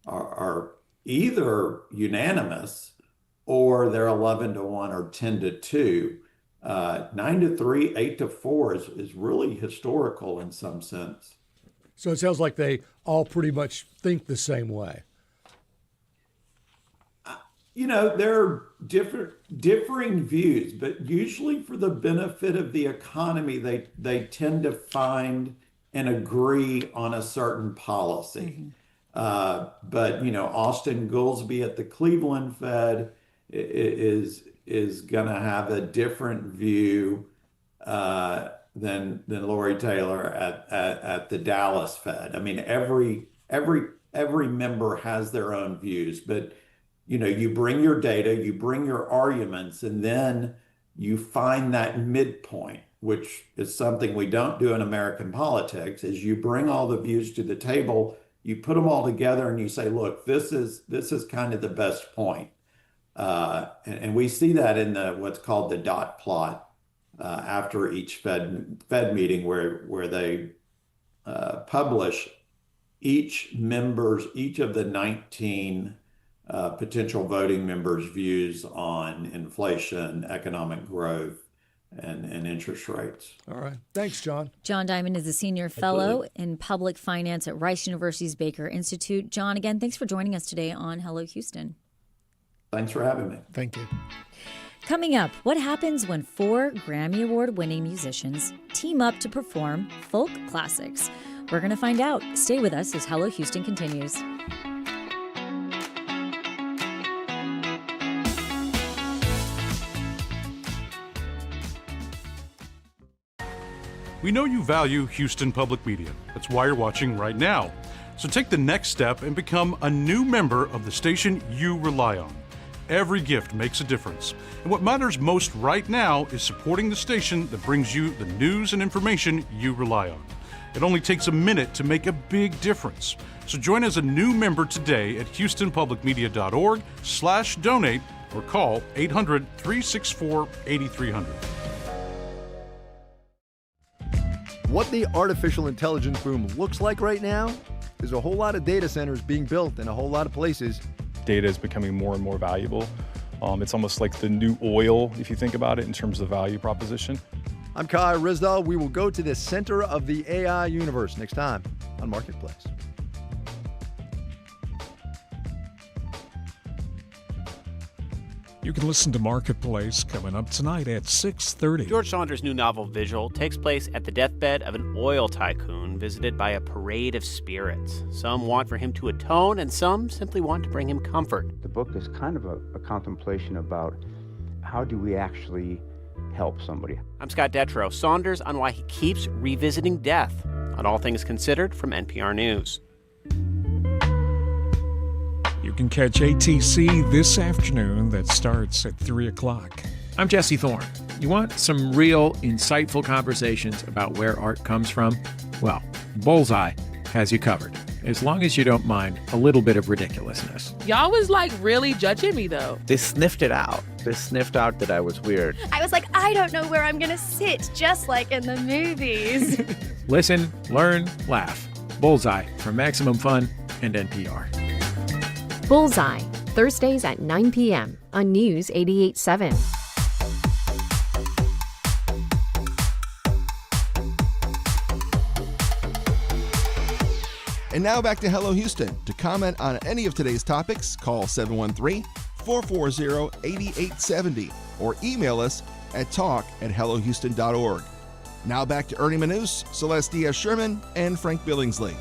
are either unanimous or they're 11-1 or 10-2. 9-3, 8-4 is really historical in some sense. So it sounds like they all pretty much think the same way. There are differing views, but usually for the benefit of the economy, they tend to find and agree on a certain policy. But Austin Goolsbee at the Cleveland Fed is going to have a different view than Lori Taylor at the Dallas Fed. I mean, every member has their own views, but you bring your data, you bring your arguments, and then you find that midpoint, which is something we don't do in American politics. Is you bring all the views to the table, you put them all together, and you say, look, this is kind of the best point. And we see that in what's called the dot plot after each Fed meeting, where they publish each of the 19 potential voting members' views on inflation, economic growth, and interest rates. All right. Thanks, John. John Diamond is a senior fellow in public finance at Rice University's Baker Institute. John, again, thanks for joining us today on Hello Houston. Thanks for having me. Thank you. Coming up, what happens when 4 Grammy Award-winning musicians team up to perform folk classics? We're going to find out. Stay with us as Hello Houston continues. We know you value Houston Public Media. That's why you're watching right now. So take the next step and become a new member of the station you rely on. Every gift makes a difference. And what matters most right now is supporting the station that brings you the news and information you rely on. It only takes a minute to make a big difference. So join as a new member today at houstonpublicmedia.org/donate or call 800-364-8300. What the artificial intelligence boom looks like right now is a whole lot of data centers being built in a whole lot of places. Data is becoming more and more valuable. It's almost like the new oil, if you think about it, in terms of the value proposition. I'm Kai Rizdal. We will go to the center of the AI universe next time on Marketplace. You can listen to Marketplace coming up tonight at 6:30. George Saunders' new novel, Vigil, takes place at the deathbed of an oil tycoon visited by a parade of spirits. Some want for him to atone, and some simply want to bring him comfort. The book is kind of a contemplation about how do we actually help somebody. I'm Scott Detrow. Saunders on why he keeps revisiting death on All Things Considered from NPR News. You can catch ATC this afternoon. That starts at 3 o'clock. I'm Jesse Thorne. You want some real, insightful conversations about where art comes from? Well, Bullseye has you covered, as long as you don't mind a little bit of ridiculousness. Y'all was like really judging me though. They sniffed it out. They sniffed out that I was weird. I was like, I don't know where I'm gonna sit, just like in the movies. Listen, learn, laugh. Bullseye from Maximum Fun and NPR. Bullseye, Thursdays at 9 p.m. on News 88.7. And now back to Hello Houston. To comment on any of today's topics, call 713-440-8870 or email us at talk@hellohouston.org. Now back to Ernie Manous, Celeste Diaz-Sherman, and Frank Billingsley.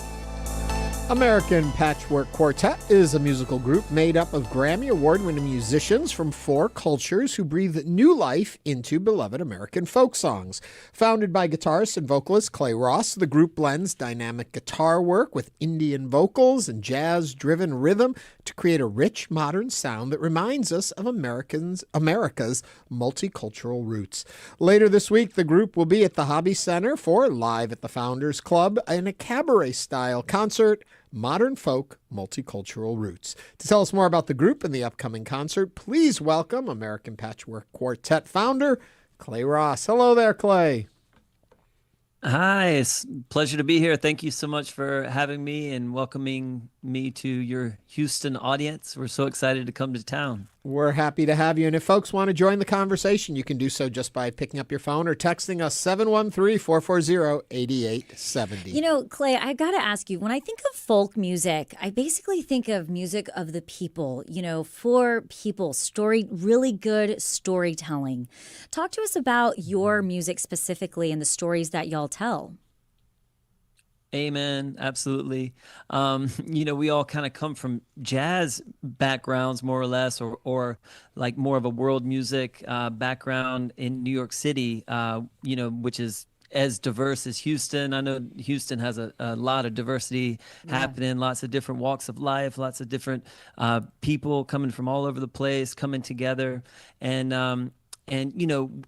American Patchwork Quartet is a musical group made up of Grammy Award-winning musicians from 4 cultures who breathe new life into beloved American folk songs. Founded by guitarist and vocalist Clay Ross, the group blends dynamic guitar work with Indian vocals and jazz-driven rhythm to create a rich, modern sound that reminds us of America's multicultural roots. Later this week, the group will be at the Hobby Center for Live at the Founders Club in a cabaret-style concert, Modern Folk Multicultural Roots. To tell us more about the group and the upcoming concert, please welcome American Patchwork Quartet founder, Clay Ross. Hello there, Clay. Hi, it's a pleasure to be here. Thank you so much for having me and welcoming me to your Houston audience. We're so excited to come to town. We're happy to have you. And if folks want to join the conversation, you can do so just by picking up your phone or texting us 713-440-8870. You know, Clay, I got to ask you, when I think of folk music, I basically think of music of the people, for people, really good storytelling. Talk to us about your music specifically and the stories that y'all tell. Amen. Absolutely. We all kind of come from jazz backgrounds, more or less, or like more of a world music background in New York City, which is as diverse as Houston. I know Houston has a lot of diversity happening, lots of different walks of life, lots of different people coming from all over the place, coming together. And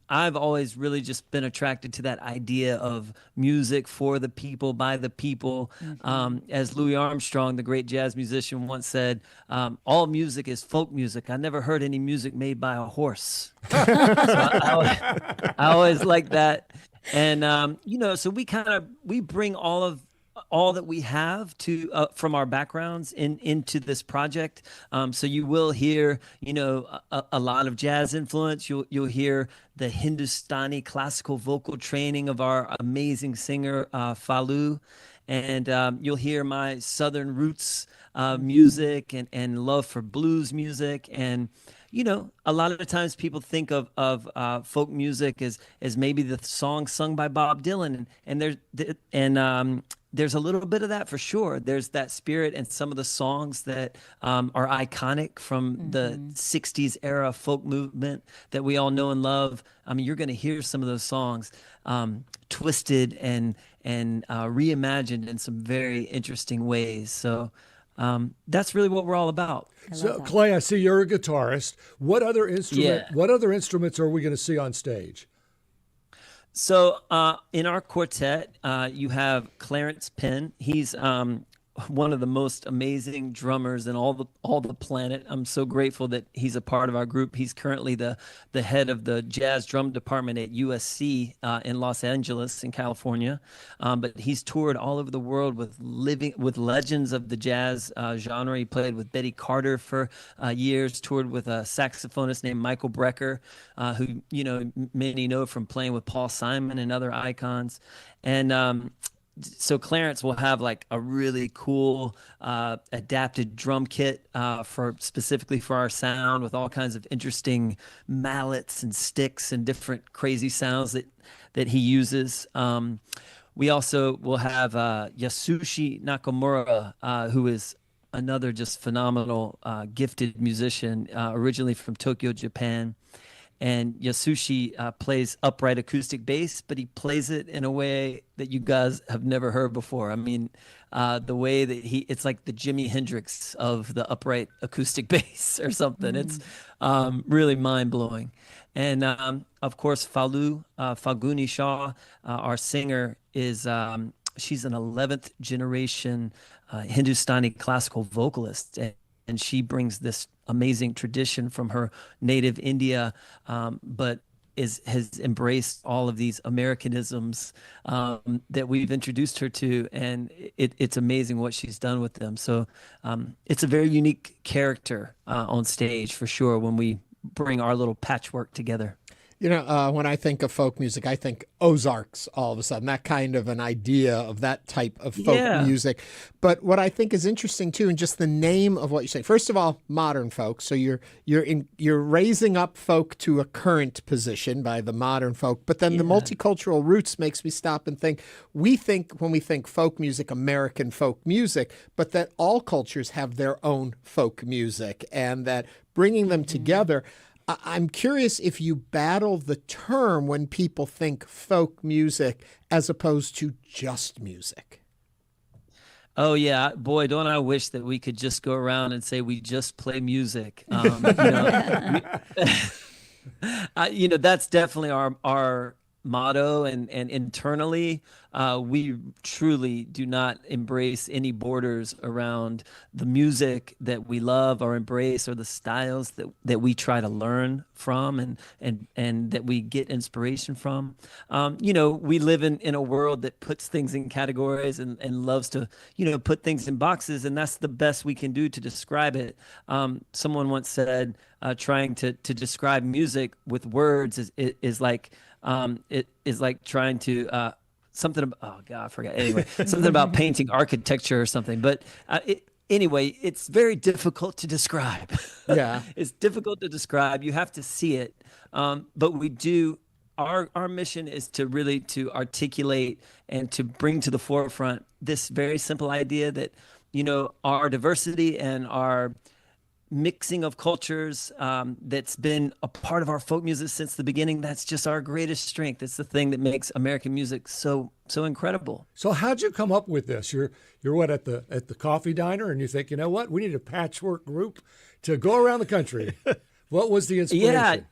I've always really just been attracted to that idea of music for the people, by the people. As Louis Armstrong, the great jazz musician, once said, all music is folk music. I never heard any music made by a horse. So I always like that. And, so we bring all that we have to from our backgrounds into this project. So you will hear, a lot of jazz influence. You'll hear the Hindustani classical vocal training of our amazing singer, Falu. And you'll hear my Southern roots music and love for blues music. And a lot of the times people think of folk music as maybe the song sung by Bob Dylan, and there's a little bit of that for sure. There's that spirit and some of the songs that are iconic from the 60s era folk movement that we all know and love. I mean, you're going to hear some of those songs twisted and reimagined in some very interesting ways. So that's really what we're all about. So, Clay, I see you're a guitarist. What other instruments are we going to see on stage? So in our quartet, you have Clarence Penn. He's one of the most amazing drummers in all the planet. I'm so grateful that he's a part of our group. He's currently the head of the jazz drum department at USC in Los Angeles in California. But he's toured all over the world with legends of the jazz genre. He played with Betty Carter for years, toured with a saxophonist named Michael Brecker, who many know from playing with Paul Simon and other icons. And so Clarence will have like a really cool adapted drum kit specifically for our sound, with all kinds of interesting mallets and sticks and different crazy sounds that he uses. We also will have Yasushi Nakamura, who is another just phenomenal gifted musician, originally from Tokyo, Japan. And Yasushi plays upright acoustic bass, but he plays it in a way that you guys have never heard before. I mean, the way that it's like the Jimi Hendrix of the upright acoustic bass or something. It's really mind-blowing. And, of course, Falguni Shaw, our singer, she's an 11th generation Hindustani classical vocalist. And she brings this amazing tradition from her native India, but has embraced all of these Americanisms that we've introduced her to, and it's amazing what she's done with them. So it's a very unique character on stage for sure when we bring our little patchwork together. When I think of folk music, I think Ozarks all of a sudden, that kind of an idea of that type of folk music. But what I think is interesting too, and just the name of what you say. First of all, modern folk. So you're raising up folk to a current position by the modern folk. But then the multicultural roots makes me stop and think. We think when we think folk music, American folk music, but that all cultures have their own folk music, and that bringing them together. I'm curious if you battle the term when people think folk music as opposed to just music. Oh, yeah. Boy, don't I wish that we could just go around and say we just play music. That's definitely our motto, and internally we truly do not embrace any borders around the music that we love or embrace, or the styles that we try to learn from and that we get inspiration from. We live in a world that puts things in categories and loves to put things in boxes, and that's the best we can do to describe it. Someone once said trying to describe music with words is like it is like trying to I forgot. Anyway, something about painting architecture or something. But anyway, it's very difficult to describe. Yeah, it's difficult to describe. You have to see it. But we do. our mission is to really to articulate and to bring to the forefront this very simple idea that, you know, our diversity and our mixing of cultures, that's been a part of our folk music since the beginning. That's just our greatest strength. It's the thing that makes American music so incredible. So how'd you come up with this? You're what, at the coffee diner, and you think, you know what, we need a patchwork group to go around the country. What was the inspiration?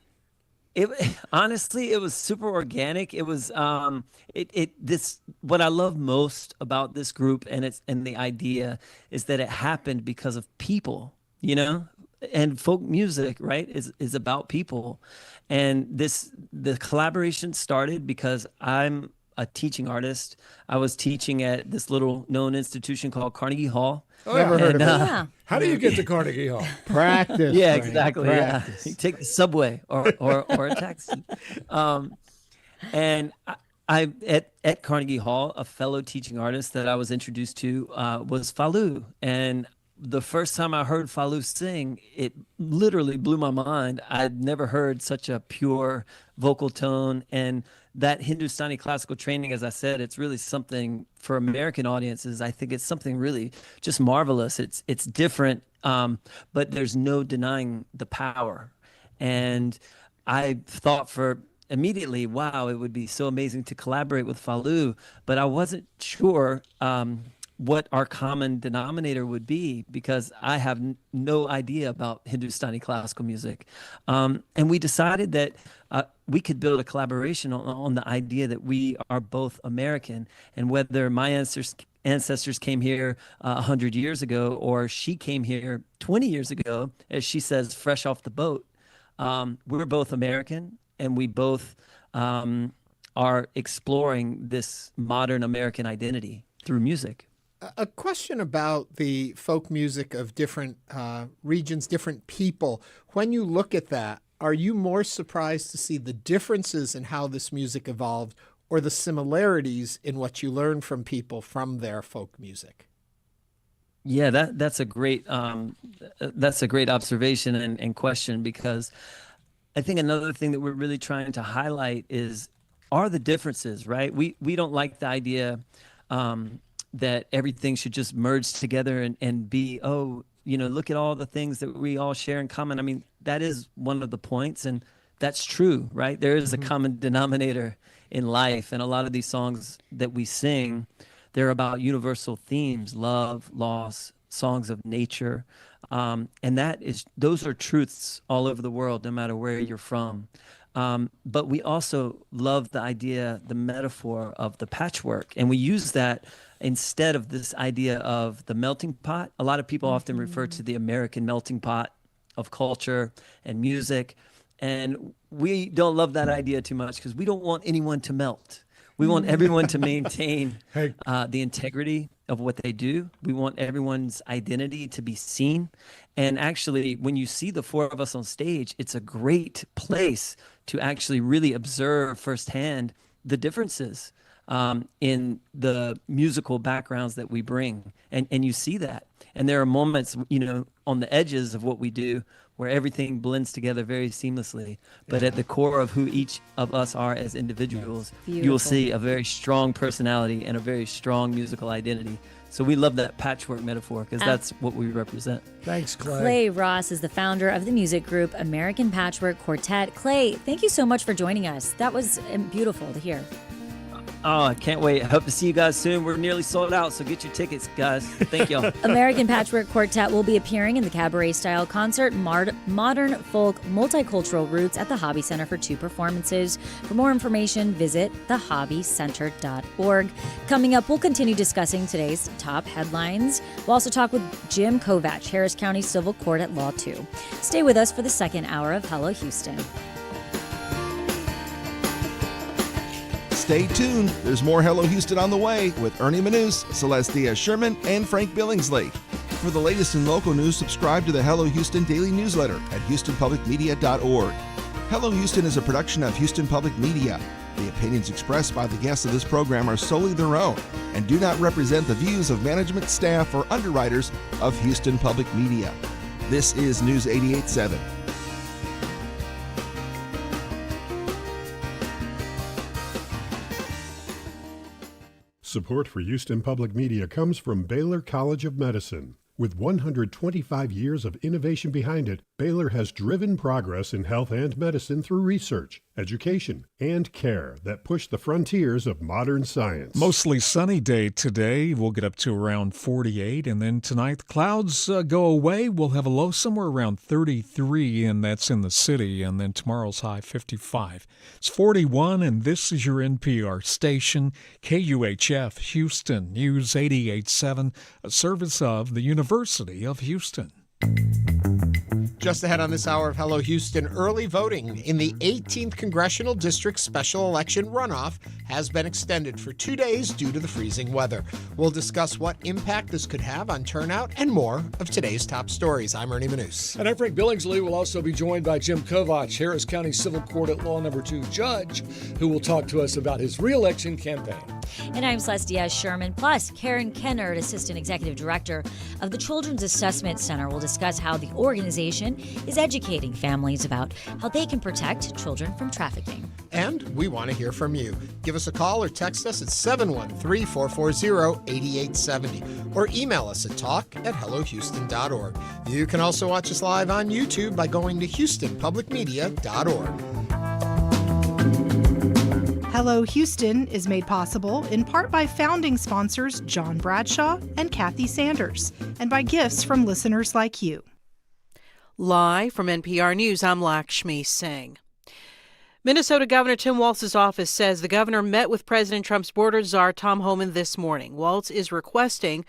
Yeah, honestly, it was super organic. It was what I love most about this group and the idea is that it happened because of people. You know, and folk music, right, is about people. And the collaboration started because I'm a teaching artist. I was teaching at this little known institution called Carnegie Hall. Oh, never heard of it. Yeah. How do you get to Carnegie Hall? Practice. Yeah, Frank, exactly. practice. Yeah, you take the subway or a taxi. And I at Carnegie Hall, a fellow teaching artist that I was introduced to was Fallou. And the first time I heard Fallou sing, it literally blew my mind. I'd never heard such a pure vocal tone. And that Hindustani classical training, as I said, it's really something for American audiences. I think it's something really just marvelous. It's different, but there's no denying the power. And I thought immediately, wow, it would be so amazing to collaborate with Fallou, but I wasn't sure what our common denominator would be, because I have no idea about Hindustani classical music. And we decided that we could build a collaboration on the idea that we are both American, and whether my ancestors came here 100 years ago, or she came here 20 years ago, as she says, fresh off the boat, we're both American, and we both are exploring this modern American identity through music. A question about the folk music of different regions, different people. When you look at that, are you more surprised to see the differences in how this music evolved, or the similarities in what you learn from people from their folk music? Yeah, that's a great observation and question, because I think another thing that we're really trying to highlight are the differences, right? We don't like the idea that everything should just merge together and be, look at all the things that we all share in common. I mean, that is one of the points, and that's true, right? There is a common denominator in life, and a lot of these songs that we sing, they're about universal themes: love, loss, songs of nature, and those are truths all over the world, no matter where you're from. But we also love the idea, the metaphor of the patchwork, and we use that instead of this idea of the melting pot. A lot of people often refer to the American melting pot of culture and music, and we don't love that idea too much, because we don't want anyone to melt. We want everyone to maintain the integrity of what they do. We want everyone's identity to be seen. And actually, when you see the four of us on stage, it's a great place to actually really observe firsthand the differences in the musical backgrounds that we bring. And you see that. And there are moments, on the edges of what we do, where everything blends together very seamlessly. But at the core of who each of us are as individuals, you will see a very strong personality and a very strong musical identity. So we love that patchwork metaphor, because that's what we represent. Thanks, Clay. Clay Ross is the founder of the music group American Patchwork Quartet. Clay, thank you so much for joining us. That was beautiful to hear. Oh, I can't wait. I hope to see you guys soon. We're nearly sold out, so get your tickets, guys. Thank y'all. American Patchwork Quartet will be appearing in the cabaret-style concert Modern Folk Multicultural Roots at the Hobby Center for 2 performances. For more information, visit thehobbycenter.org. Coming up, we'll continue discussing today's top headlines. We'll also talk with Jim Kovach, Harris County Civil Court at Law 2. Stay with us for the second hour of Hello Houston. Stay tuned. There's more Hello Houston on the way with Ernie Manous, Celeste Diaz-Sherman, and Frank Billingsley. For the latest in local news, subscribe to the Hello Houston daily newsletter at HoustonPublicMedia.org. Hello Houston is a production of Houston Public Media. The opinions expressed by the guests of this program are solely their own and do not represent the views of management, staff, or underwriters of Houston Public Media. This is News 88.7. Support for Houston Public Media comes from Baylor College of Medicine. With 125 years of innovation behind it, Baylor has driven progress in health and medicine through research, education, and care that push the frontiers of modern science. Mostly sunny day today. We'll get up to around 48, and then tonight the clouds go away. We'll have a low somewhere around 33, and that's in the city, and then tomorrow's high 55. It's 41, and this is your NPR station, KUHF Houston News 88.7, a service of the University of Houston. Just ahead on this hour of Hello Houston, early voting in the 18th Congressional District special election runoff has been extended for 2 days due to the freezing weather. We'll discuss what impact this could have on turnout and more of today's top stories. I'm Ernie Manous. And I'm Frank Billingsley. We'll also be joined by Jim Kovach, Harris County Civil Court at Law No. 2 judge, who will talk to us about his reelection campaign. And I'm Celestia Sherman. Plus, Karen Kennard, Assistant Executive Director of the Children's Assessment Center, will discuss how the organization is educating families about how they can protect children from trafficking. And we want to hear from you. Give us a call or text us at 713-440-8870 or email us at talk@hellohouston.org. You can also watch us live on YouTube by going to houstonpublicmedia.org. Hello Houston is made possible in part by founding sponsors John Bradshaw and Kathy Sanders, and by gifts from listeners like you. Live from NPR News, I'm Lakshmi Singh. Minnesota Governor Tim Walz's office says the governor met with President Trump's border czar Tom Homan this morning. Walz is requesting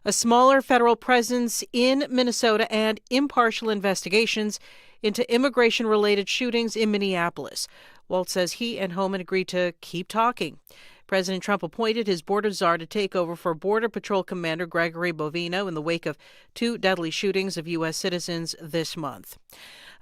a smaller federal presence in Minnesota and impartial investigations into immigration-related shootings in Minneapolis. Walz says he and Homan agreed to keep talking. President Trump appointed his border czar to take over for Border Patrol Commander Gregory Bovino in the wake of 2 deadly shootings of U.S. citizens this month.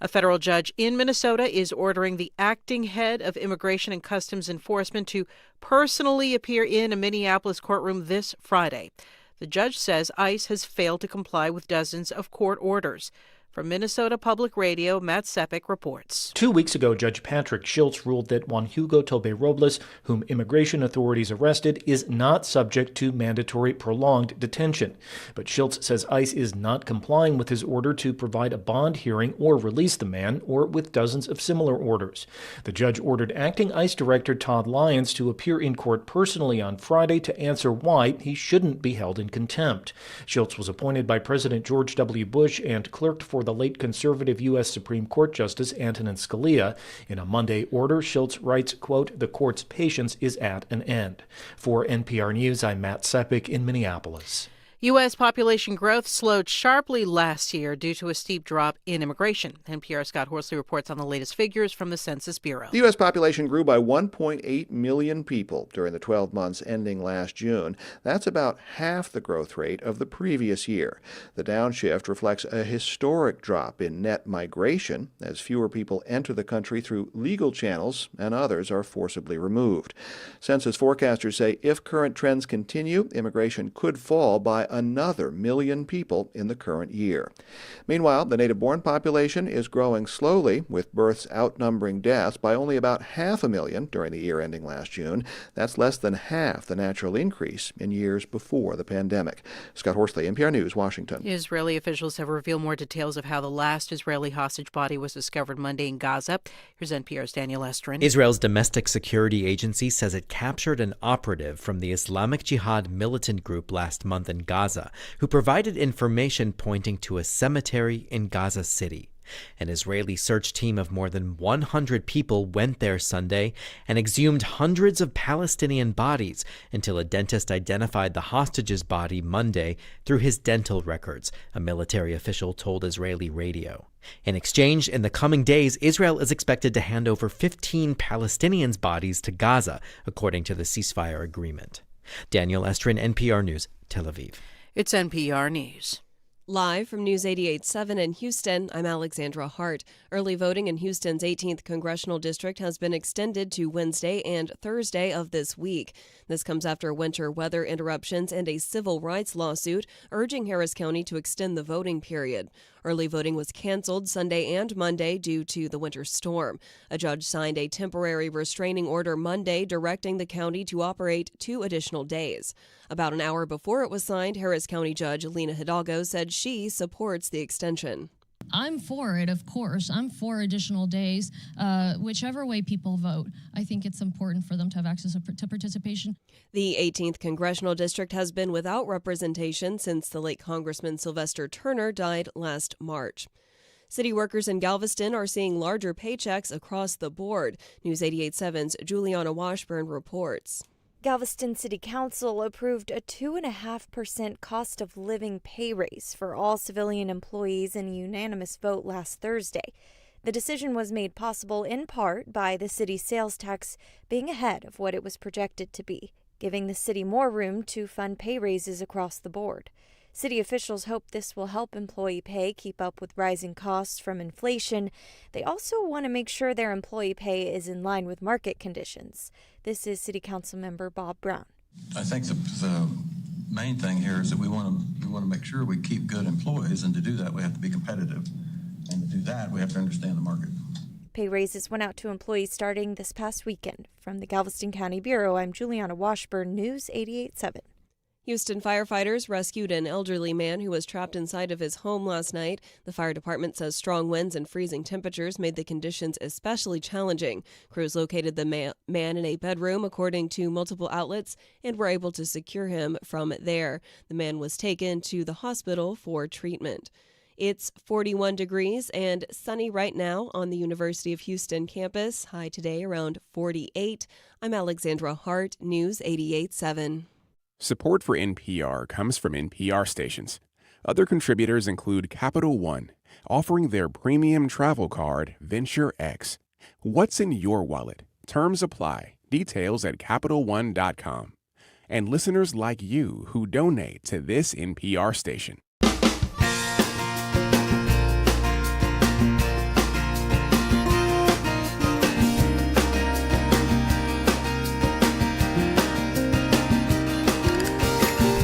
A federal judge in Minnesota is ordering the acting head of Immigration and Customs Enforcement to personally appear in a Minneapolis courtroom this Friday. The judge says ICE has failed to comply with dozens of court orders. From Minnesota Public Radio, Matt Sepik reports. 2 weeks ago, Judge Patrick Schiltz ruled that Juan Hugo Tobe Robles, whom immigration authorities arrested, is not subject to mandatory prolonged detention. But Schiltz says ICE is not complying with his order to provide a bond hearing or release the man, or with dozens of similar orders. The judge ordered acting ICE Director Todd Lyons to appear in court personally on Friday to answer why he shouldn't be held in contempt. Schiltz was appointed by President George W. Bush and clerked for the late conservative U.S. Supreme Court Justice Antonin Scalia. In a Monday order, Schiltz writes, quote, "The court's patience is at an end." For NPR News, I'm Matt Sepik in Minneapolis. U.S. population growth slowed sharply last year due to a steep drop in immigration. NPR's Scott Horsley reports on the latest figures from the Census Bureau. The U.S. population grew by 1.8 million people during the 12 months ending last June. That's about half the growth rate of the previous year. The downshift reflects a historic drop in net migration as fewer people enter the country through legal channels and others are forcibly removed. Census forecasters say if current trends continue, immigration could fall by another million people in the current year. Meanwhile, the native-born population is growing slowly, with births outnumbering deaths by only about 500,000 during the year ending last June. That's less than half the natural increase in years before the pandemic. Scott Horsley, NPR News, Washington. Israeli officials have revealed more details of how the last Israeli hostage body was discovered Monday in Gaza. Here's NPR's Daniel Estrin. Israel's domestic security agency says it captured an operative from the Islamic Jihad militant group last month in Gaza, who provided information pointing to a cemetery in Gaza City. An Israeli search team of more than 100 people went there Sunday and exhumed hundreds of Palestinian bodies until a dentist identified the hostage's body Monday through his dental records, a military official told Israeli radio. In exchange, in the coming days, Israel is expected to hand over 15 Palestinians' bodies to Gaza, according to the ceasefire agreement. Daniel Estrin, NPR News, Tel Aviv. It's NPR News. Live from News 88.7 in Houston, I'm Alexandra Hart. Early voting in Houston's 18th Congressional District has been extended to Wednesday and Thursday of this week. This comes after winter weather interruptions and a civil rights lawsuit urging Harris County to extend the voting period. Early voting was canceled Sunday and Monday due to the winter storm. A judge signed a temporary restraining order Monday directing the county to operate 2 additional days. About an hour before it was signed, Harris County Judge Lena Hidalgo said she supports the extension. I'm for it, of course. I'm for additional days, whichever way people vote. I think it's important for them to have access to participation. The 18th Congressional District has been without representation since the late Congressman Sylvester Turner died last March. City workers in Galveston are seeing larger paychecks across the board. News 88.7's Juliana Washburn reports. Galveston City Council approved a 2.5% cost of living pay raise for all civilian employees in a unanimous vote last Thursday. The decision was made possible in part by the city's sales tax being ahead of what it was projected to be, giving the city more room to fund pay raises across the board. City officials hope this will help employee pay keep up with rising costs from inflation. They also want to make sure their employee pay is in line with market conditions. This is City Council member Bob Brown. I think the main thing here is that we want to make sure we keep good employees, and to do that we have to be competitive. And to do that we have to understand the market. Pay raises went out to employees starting this past weekend. From the Galveston County Bureau, I'm Juliana Washburn, News 88.7. Houston firefighters rescued an elderly man who was trapped inside of his home last night. The fire department says strong winds and freezing temperatures made the conditions especially challenging. Crews located the man in a bedroom, according to multiple outlets, and were able to secure him from there. The man was taken to the hospital for treatment. It's 41 degrees and sunny right now on the University of Houston campus. High today around 48. I'm Alexandra Hart, News 88.7. Support for NPR comes from NPR stations. Other contributors include Capital One, offering their premium travel card, Venture X. What's in your wallet? Terms apply. Details at CapitalOne.com. And listeners like you who donate to this NPR station.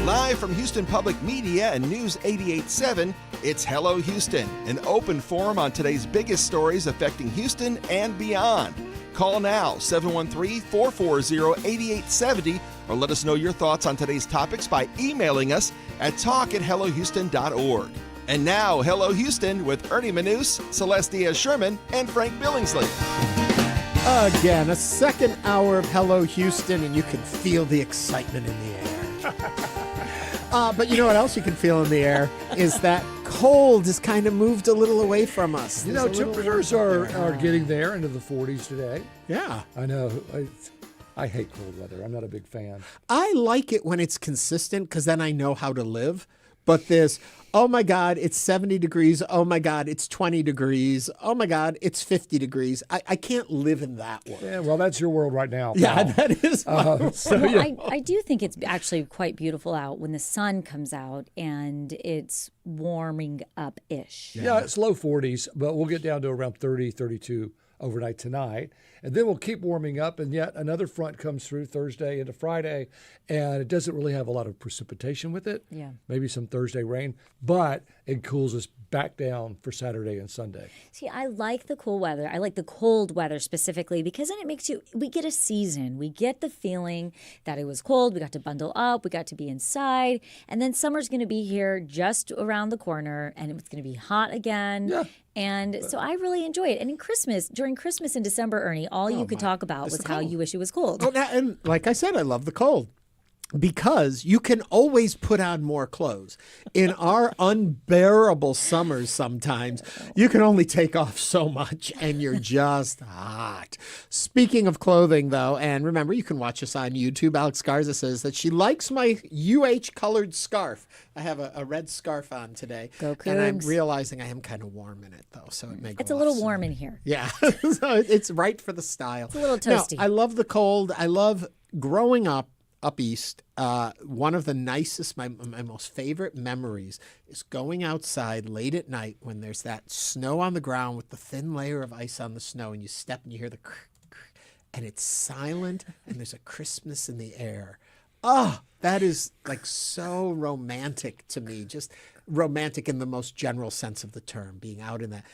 Live from Houston Public Media and News 88.7, it's Hello Houston, an open forum on today's biggest stories affecting Houston and beyond. Call now, 713-440-8870, or let us know your thoughts on today's topics by emailing us at talk@hellohouston.org. And now, Hello Houston with Ernie Manous, Celestia Sherman, and Frank Billingsley. Again, a second hour of Hello Houston, and you can feel the excitement in the air. But you know what else you can feel in the air is that cold has kind of moved a little away from us. You know, temperatures are getting there into the 40s today. Yeah. I know. I hate cold weather. I'm not a big fan. I like it when it's consistent because then I know how to live. But this, oh my God, it's 70 degrees. Oh my God, it's 20 degrees. Oh my God, it's 50 degrees. I can't live in that world. Yeah, well, that's your world right now. Yeah, that is. I do think it's actually quite beautiful out when the sun comes out and it's warming up-ish. Yeah, it's low 40s, but we'll get down to around 30, 32 overnight tonight. And then we'll keep warming up, and yet another front comes through Thursday into Friday, and it doesn't really have a lot of precipitation with it. Yeah. Maybe some Thursday rain, but it cools us back down for Saturday and Sunday. See, I like the cool weather. I like the cold weather specifically because then it makes we get a season. We get the feeling that it was cold. We got to bundle up. We got to be inside. And then summer's going to be here just around the corner, and it's going to be hot again. Yeah. And so I really enjoy it. And during Christmas in December, Ernie, all you could talk about was how you wish it was cold. Oh, and like I said, I love the cold. Because you can always put on more clothes. In our unbearable summers sometimes, you can only take off so much and you're just hot. Speaking of clothing, though, and remember, you can watch us on YouTube. Alex Garza says that she likes my UH-colored scarf. I have a red scarf on today. Go Cougs. And I'm realizing I am kind of warm in it, though, so it makes It's a little warm in here. Yeah, so it's right for the style. It's a little toasty. No, I love the cold. I love growing up east. One of the nicest, my most favorite memories is going outside late at night when there's that snow on the ground with the thin layer of ice on the snow, and you step and you hear the and it's silent and there's a crispness in the air. Oh, That is like so romantic to me, just romantic in the most general sense of the term, being out in that.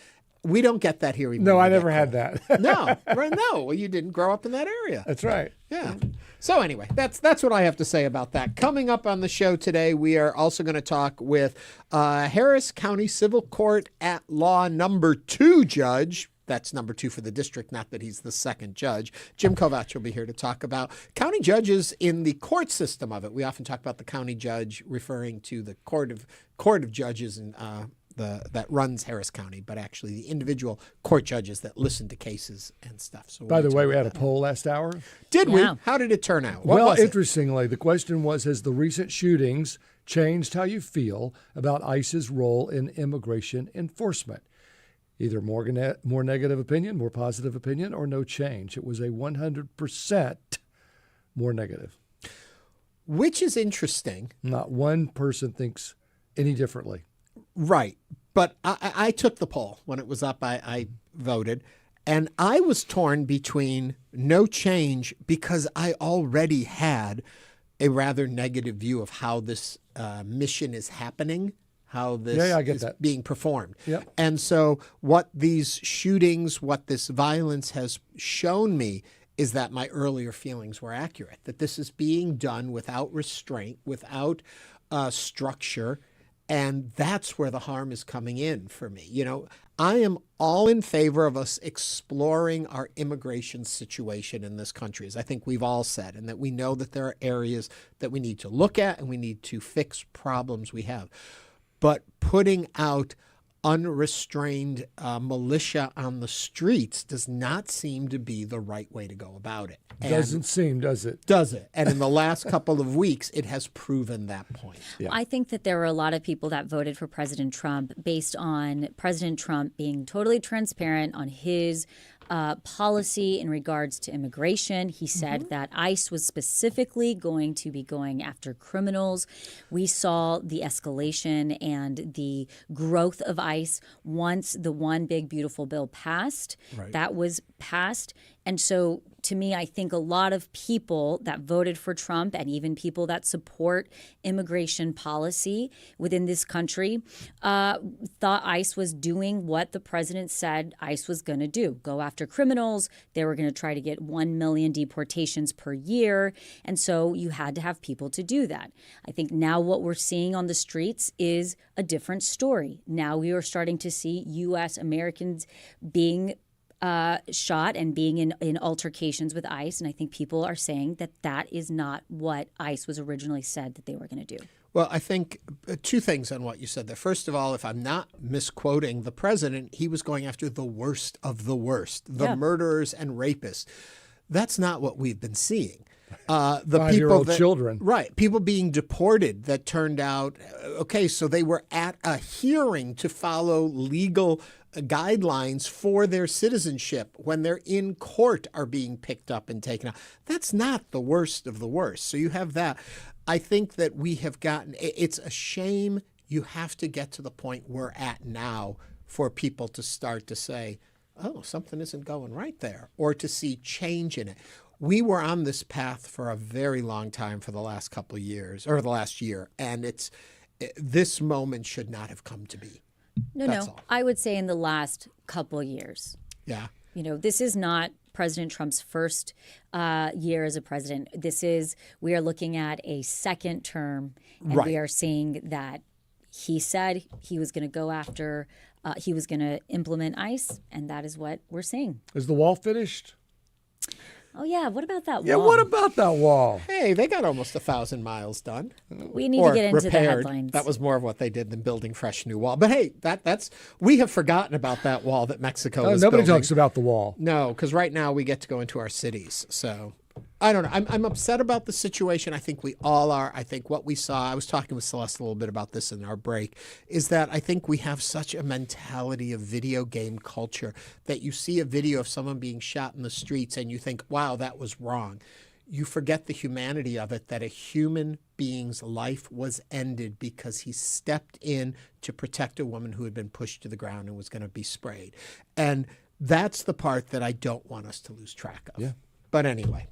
We don't get that here. No, I never had that. No, right? No, well, you didn't grow up in that area. That's right. Yeah. So anyway, that's what I have to say about that. Coming up on the show today, we are also going to talk with Harris County Civil Court at Law number 2 judge. That's number 2 for the district, not that he's the second judge. Jim Kovach will be here to talk about county judges in the court system of it. We often talk about the county judge referring to the court of judges and that runs Harris County, but actually the individual court judges that listen to cases and stuff. So by the way, we had a poll last hour. Did we? How did it turn out? Well, interestingly, the question was, has the recent shootings changed how you feel about ICE's role in immigration enforcement? Either more negative opinion, more positive opinion, or no change. It was a 100% more negative. Which is interesting. Not one person thinks any differently. Right. But I took the poll when it was up. I voted. And I was torn between no change because I already had a rather negative view of how this mission is happening, how this is being performed. Yep. And so what these shootings, what this violence has shown me is that my earlier feelings were accurate, that this is being done without restraint, without structure. And that's where the harm is coming in for me. You know, I am all in favor of us exploring our immigration situation in this country, as I think we've all said, and that we know that there are areas that we need to look at and we need to fix problems we have. But putting out unrestrained militia on the streets does not seem to be the right way to go about it. Doesn't seem, does it? Does it? And in the last couple of weeks, it has proven that point. Yeah. I think that there were a lot of people that voted for President Trump based on President Trump being totally transparent on his policy in regards to immigration. He said that ICE was specifically going to be going after criminals. We saw the escalation and the growth of ICE once the One Big Beautiful Bill passed. Right. That was passed. And so to me, I think a lot of people that voted for Trump and even people that support immigration policy within this country thought ICE was doing what the president said ICE was going to do, go after criminals. They were going to try to get 1 million deportations per year. And so you had to have people to do that. I think now what we're seeing on the streets is a different story. Now we are starting to see U.S. Americans being shot and being in altercations with ICE. And I think people are saying that that is not what ICE was originally said that they were going to do. Well, I think 2 things on what you said there. First of all, if I'm not misquoting the president, he was going after the worst of the worst, the murderers and rapists. That's not what we've been seeing. The 5-year-old children. Right. People being deported that turned out, okay, so they were at a hearing to follow legal guidelines for their citizenship when they're in court are being picked up and taken out. That's not the worst of the worst. So you have that. I think that we have gotten, it's a shame you have to get to the point we're at now for people to start to say, oh, something isn't going right there, or to see change in it. We were on this path for a very long time for the last couple of years, or the last year, and this moment should not have come to be. That's all. I would say in the last couple years. Yeah. You know, this is not President Trump's first year as a president. We are looking at a second term, and we are seeing that he said he was going to go after, he was going to implement ICE, and that is what we're seeing. Is the wall finished? Oh, yeah. What about that wall? Yeah, what about that wall? Hey, they got almost 1,000 miles done. We need to get into the headlines. That was more of what they did than building fresh new wall. But hey, that's we have forgotten about that wall that Mexico is nobody building. talks about the wall. No, because right now we get to go into our cities. So I don't know. I'm upset about the situation. I think we all are. I think what we saw, I was talking with Celeste a little bit about this in our break, is that I think we have such a mentality of video game culture that you see a video of someone being shot in the streets and you think, wow, that was wrong. You forget the humanity of it, that a human being's life was ended because he stepped in to protect a woman who had been pushed to the ground and was going to be sprayed. And that's the part that I don't want us to lose track of. Yeah. But anyway.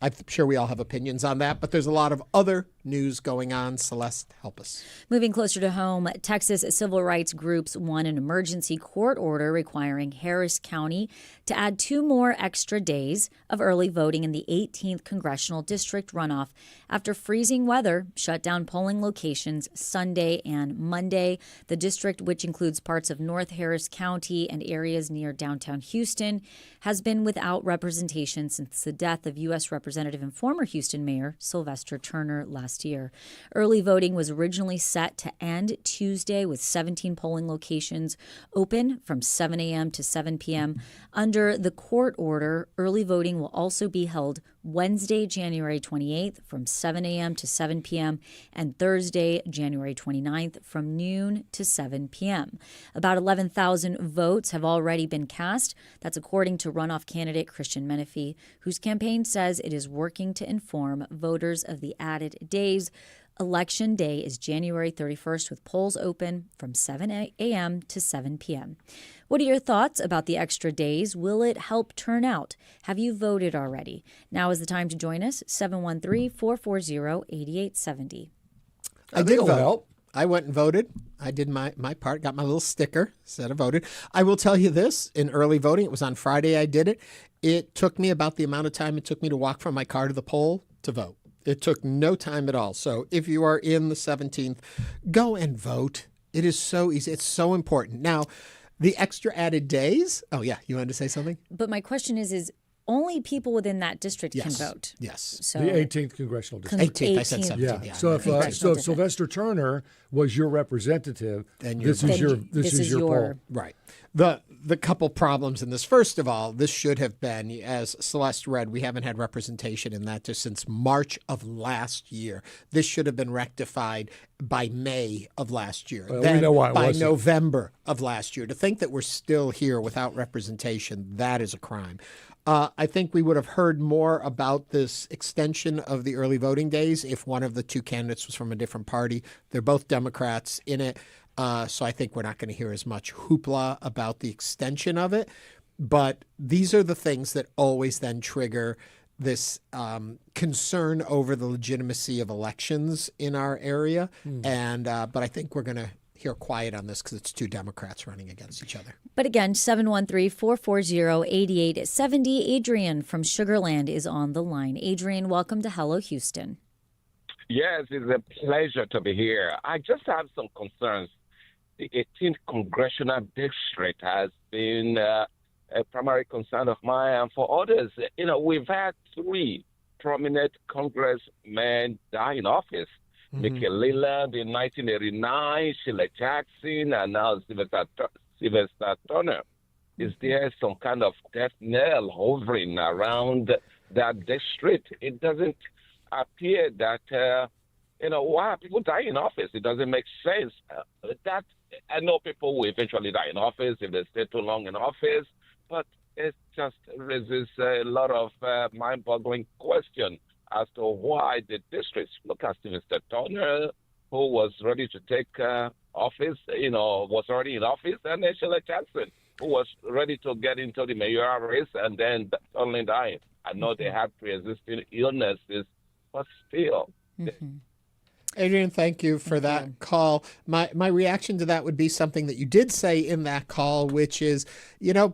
I'm sure we all have opinions on that, but there's a lot of other news going on. Celeste, help us. Moving closer to home, Texas civil rights groups won an emergency court order requiring Harris County to add 2 more extra days of early voting in the 18th Congressional District runoff after freezing weather shut down polling locations Sunday and Monday. The district, which includes parts of North Harris County and areas near downtown Houston, has been without representation since the death of U.S. Representative and former Houston Mayor Sylvester Turner last year. Early voting was originally set to end Tuesday with 17 polling locations open from 7 a.m. to 7 p.m. Under the court order, early voting will also be held Wednesday, January 28th from 7 a.m. to 7 p.m. and Thursday, January 29th from noon to 7 p.m. About 11,000 votes have already been cast. That's according to runoff candidate Christian Menifee, whose campaign says it is working to inform voters of the added days. Election Day is January 31st with polls open from 7 a.m. to 7 p.m. What are your thoughts about the extra days? Will it help turnout? Have you voted already? Now is the time to join us, 713-440-8870. I did vote. I went and voted. I did my part, got my little sticker, said I voted. I will tell you this, in early voting, it was on Friday I did it. It took me about the amount of time it took me to walk from my car to the poll to vote. It took no time at all. So if you are in the 17th, go and vote. It is so easy. It's so important. Now, the extra added days. Oh, yeah. You wanted to say something? But my question is only people within that district can vote. Yes. So the 18th Congressional District. 18th. I said 17th. Yeah. So if Sylvester Turner was your representative, then this is your poll. Right. The couple problems in this. First of all, this should have been, as Celeste read, we haven't had representation in that just since March of last year. This should have been rectified by May of last year. Then we know why it by wasn't. November of last year. To think that we're still here without representation, that is a crime. I think we would have heard more about this extension of the early voting days if one of the two candidates was from a different party. They're both Democrats in it. So I think we're not going to hear as much hoopla about the extension of it. But these are the things that always then trigger this concern over the legitimacy of elections in our area. But I think we're going to hear quiet on this because it's two Democrats running against each other. But again, 713-440-8870. Adrian from Sugar Land is on the line. Adrian, welcome to Hello Houston. Yes, it's a pleasure to be here. I just have some concerns. The 18th Congressional District has been a primary concern of mine and for others. You know, we've had 3 prominent congressmen die in office. Mickey Leland in 1989, Sheila Jackson, and now Sylvester Turner. Is there some kind of death knell hovering around that district? It doesn't appear that, why are people dying in office? It doesn't make sense. That I know people will eventually die in office if they stay too long in office, but it just raises a lot of mind-boggling questions as to why the districts. Look at Sylvester Turner, who was ready to take office, was already in office, and then Sheila Jackson, who was ready to get into the mayoral race and then suddenly dying. I know they had pre-existing illnesses, but still. Adrian, thank you for that call. My reaction to that would be something that you did say in that call, which is,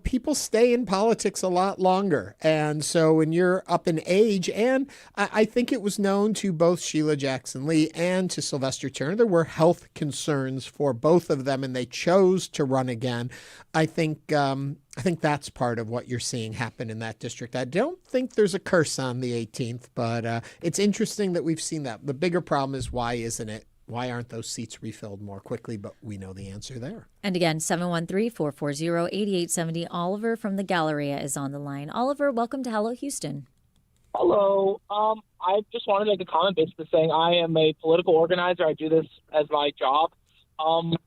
people stay in politics a lot longer. And so when you're up in age, and I think it was known to both Sheila Jackson Lee and to Sylvester Turner, there were health concerns for both of them, and they chose to run again. I think that's part of what you're seeing happen in that district. I don't think there's a curse on the 18th, but it's interesting that we've seen that. The bigger problem is why isn't it? Why aren't those seats refilled more quickly? But we know the answer there. And again, 713-440-8870. Oliver from the Galleria is on the line. Oliver, welcome to Hello Houston. Hello. I just wanted to make a comment basically saying I am a political organizer. I do this as my job. And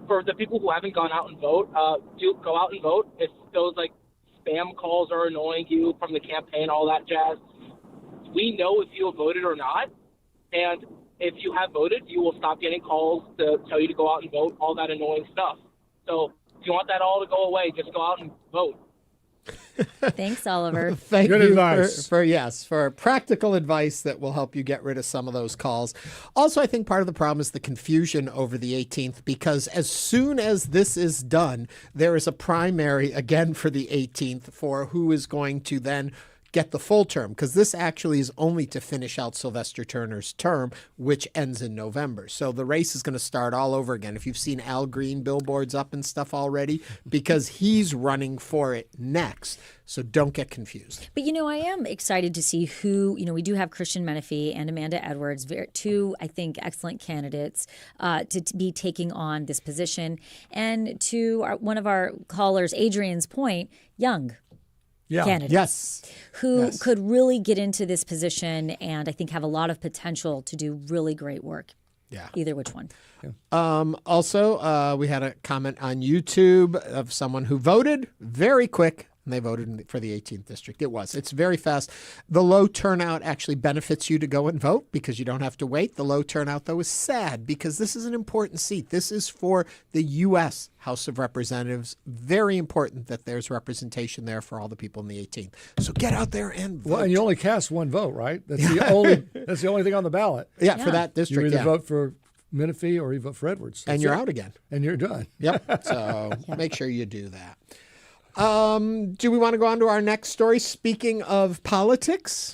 for the people who haven't gone out and vote, do go out and vote. If those spam calls are annoying you from the campaign, all that jazz, we know if you have voted or not. And if you have voted, you will stop getting calls to tell you to go out and vote, all that annoying stuff. So if you want that all to go away, just go out and vote. Thanks, Oliver. Thank Good you advice. for practical advice that will help you get rid of some of those calls. Also, I think part of the problem is the confusion over the 18th, because as soon as this is done, there is a primary again for the 18th for who is going to then get the full term, because this actually is only to finish out Sylvester Turner's term, which ends in November. So the race is going to start all over again. If you've seen Al Green billboards up and stuff already, because he's running for it next. So don't get confused. But, I am excited to see who, we do have Christian Menefee and Amanda Edwards, two, I think, excellent candidates to be taking on this position. And to one of our callers, Adrian's point, young candidates who could really get into this position and I think have a lot of potential to do really great work. Yeah. Either which one. Also, we had a comment on YouTube of someone who voted very quick. And they voted for the 18th district. It's very fast. The low turnout actually benefits you to go and vote because you don't have to wait. The low turnout, though, is sad because this is an important seat. This is for the U.S. House of Representatives. Very important that there's representation there for all the people in the 18th. So get out there and vote. Well, and you only cast one vote, right? That's the only thing on the ballot. Yeah, for that district. You either vote for Menefee or you vote for Edwards. And you're out again. And you're done. Yep. So make sure you do that. Do we want to go on to our next story? Speaking of politics,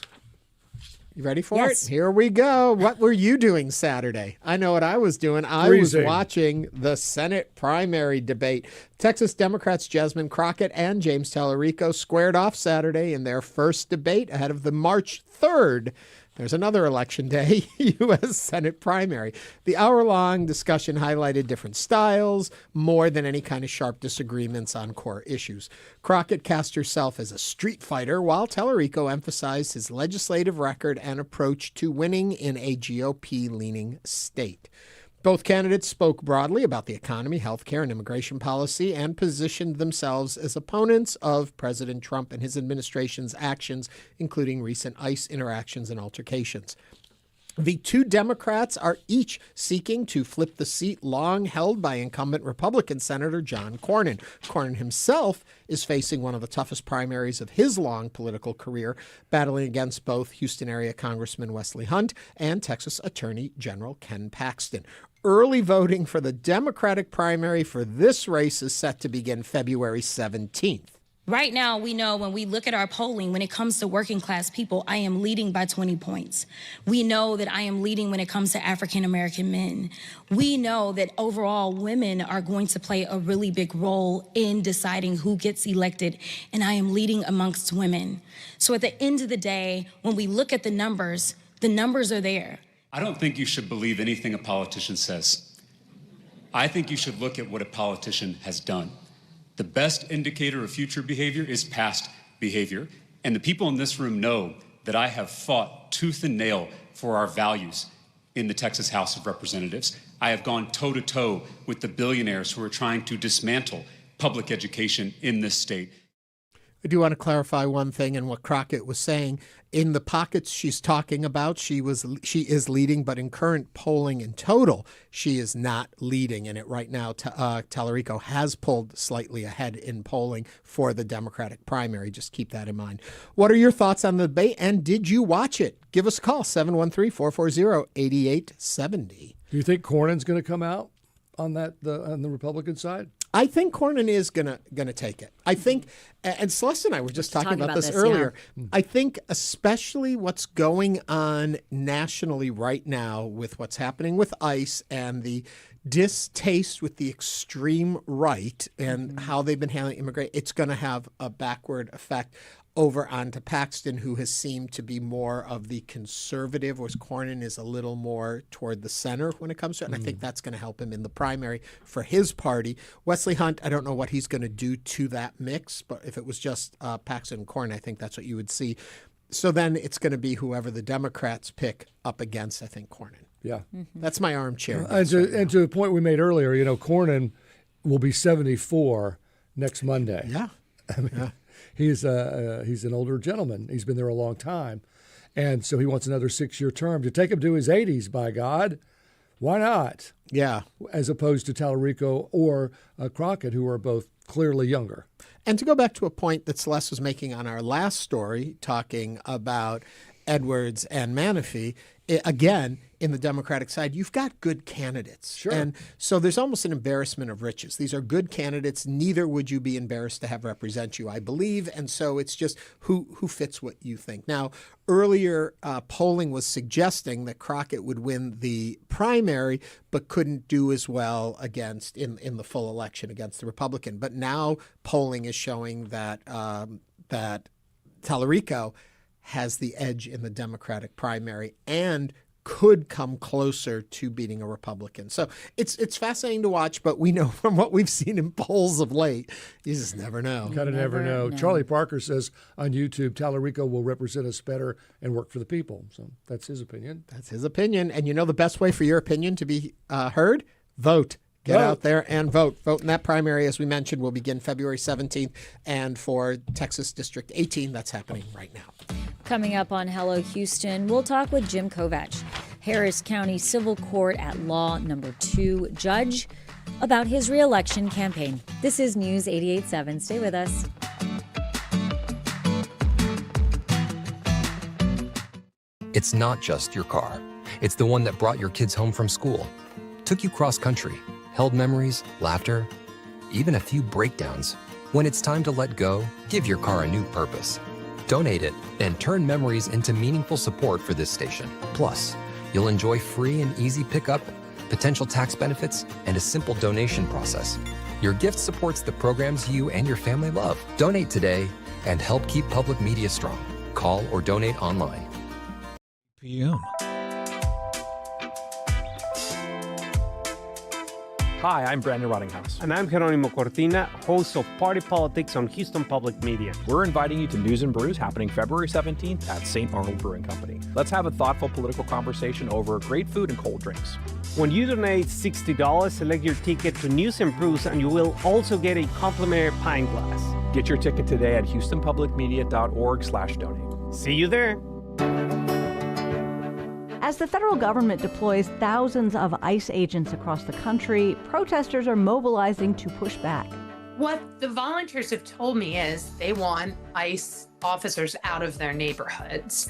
you ready for it? Here we go. What were you doing Saturday? I know what I was doing. I was watching the Senate primary debate. Texas Democrats Jasmine Crockett and James Talarico squared off Saturday in their first debate ahead of the March 3rd. There's another election day, U.S. Senate primary. The hour-long discussion highlighted different styles, more than any kind of sharp disagreements on core issues. Crockett cast herself as a street fighter, while Talarico emphasized his legislative record and approach to winning in a GOP-leaning state. Both candidates spoke broadly about the economy, healthcare, and immigration policy and positioned themselves as opponents of President Trump and his administration's actions, including recent ICE interactions and altercations. The two Democrats are each seeking to flip the seat long held by incumbent Republican Senator John Cornyn. Cornyn himself is facing one of the toughest primaries of his long political career, battling against both Houston area Congressman Wesley Hunt and Texas Attorney General Ken Paxton. Early voting for the Democratic primary for this race is set to begin February 17th. Right now, we know when we look at our polling, when it comes to working class people, I am leading by 20 points. We know that I am leading when it comes to African American men. We know that overall women are going to play a really big role in deciding who gets elected, and I am leading amongst women. So at the end of the day, when we look at the numbers are there. I don't think you should believe anything a politician says. I think you should look at what a politician has done. The best indicator of future behavior is past behavior. And the people in this room know that I have fought tooth and nail for our values in the Texas House of Representatives. I have gone toe-to-toe with the billionaires who are trying to dismantle public education in this state. I do want to clarify one thing in what Crockett was saying. In the pockets she's talking about, she is leading, but in current polling in total, she is not leading in it right now. Talarico has pulled slightly ahead in polling for the Democratic primary. Just keep that in mind. What are your thoughts on the debate, and did you watch it? Give us a call, 713-440-8870. Do you think Cornyn's going to come out on the Republican side? I think Cornyn is gonna take it. I think, and Celeste and I were just talking about this earlier. Yeah. I think especially what's going on nationally right now with what's happening with ICE and the distaste with the extreme right and how they've been handling immigration, it's going to have a backward effect over onto Paxton, who has seemed to be more of the conservative, whereas Cornyn is a little more toward the center when it comes to it. And I think that's going to help him in the primary for his party. Wesley Hunt, I don't know what he's going to do to that mix, but if it was just Paxton and Cornyn, I think that's what you would see. So then it's going to be whoever the Democrats pick up against, I think, Cornyn. Yeah. That's my armchair. And to the point we made earlier, Cornyn will be 74 next Monday. Yeah. I mean, he's an older gentleman. He's been there a long time. And so he wants another 6-year term to take him to his 80s, by God. Why not? Yeah. As opposed to Talarico or Crockett, who are both clearly younger. And to go back to a point that Celeste was making on our last story, talking about Edwards and Menifee, again, in the Democratic side, you've got good candidates. Sure. And so there's almost an embarrassment of riches. These are good candidates. Neither would you be embarrassed to have represent you, I believe. And so it's just who fits what you think. Now, earlier polling was suggesting that Crockett would win the primary, but couldn't do as well against in the full election against the Republican. But now polling is showing that that Talarico has the edge in the Democratic primary and could come closer to beating a Republican. So it's fascinating to watch, but we know from what we've seen in polls of late, you just never know. Kind of never know. Charlie Parker says on YouTube, Talarico will represent us better and work for the people. So that's his opinion. That's his opinion. And you know the best way for your opinion to be heard? Vote. Get out there and vote. Vote in that primary, as we mentioned, will begin February 17th. And for Texas District 18, that's happening right now. Coming up on Hello Houston, we'll talk with Jim Kovach, Harris County Civil Court at Law Number 2 judge, about his reelection campaign. This is News 88.7. Stay with us. It's not just your car. It's the one that brought your kids home from school, took you cross-country, held memories, laughter, even a few breakdowns. When it's time to let go, give your car a new purpose. Donate it and turn memories into meaningful support for this station. Plus, you'll enjoy free and easy pickup, potential tax benefits, and a simple donation process. Your gift supports the programs you and your family love. Donate today and help keep public media strong. Call or donate online. PM. Hi, I'm Brandon Rottinghouse. And I'm Jeronimo Cortina, host of Party Politics on Houston Public Media. We're inviting you to News and Brews happening February 17th at St. Arnold Brewing Company. Let's have a thoughtful political conversation over great food and cold drinks. When you donate $60, select your ticket to News and Brews, and you will also get a complimentary pint glass. Get your ticket today at houstonpublicmedia.org/donate. See you there. As the federal government deploys thousands of ICE agents across the country, protesters are mobilizing to push back. What the volunteers have told me is they want ICE officers out of their neighborhoods.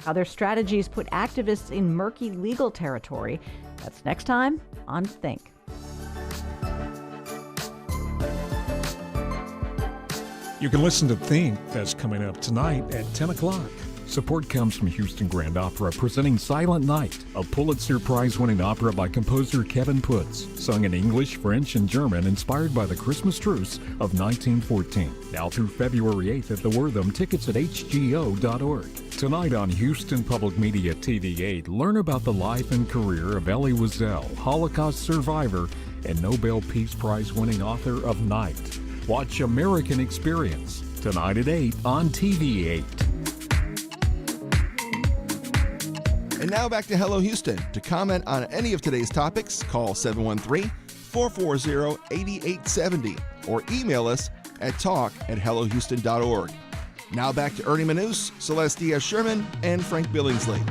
How their strategies put activists in murky legal territory. That's next time on Think. You can listen to Think. That's coming up tonight at 10 o'clock. Support comes from Houston Grand Opera presenting Silent Night, a Pulitzer Prize-winning opera by composer Kevin Putz, sung in English, French, and German, inspired by the Christmas truce of 1914. Now through February 8th at the Wortham, tickets at hgo.org. Tonight on Houston Public Media TV 8, learn about the life and career of Elie Wiesel, Holocaust survivor and Nobel Peace Prize-winning author of Night. Watch American Experience, tonight at 8 on TV 8. And now back to Hello Houston. To comment on any of today's topics, call 713-440-8870 or email us at talk@hellohouston.org. Now back to Ernie Manous, Celeste Diaz-Sherman, and Frank Billingsley.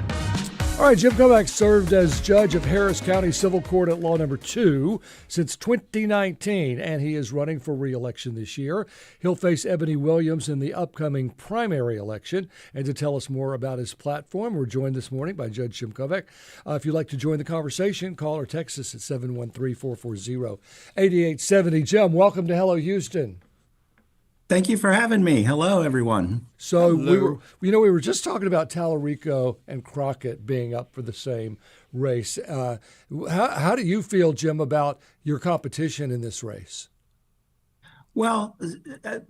All right, Jim Kovach served as judge of Harris County Civil Court at Law Number 2 since 2019, and he is running for re-election this year. He'll face Ebony Williams in the upcoming primary election. And to tell us more about his platform, we're joined this morning by Judge Jim Kovach. If you'd like to join the conversation, call or text us at 713-440-8870. Jim, welcome to Hello Houston. Thank you for having me. Hello, everyone. So we were just talking about Talarico and Crockett being up for the same race. How do you feel, Jim, about your competition in this race? Well,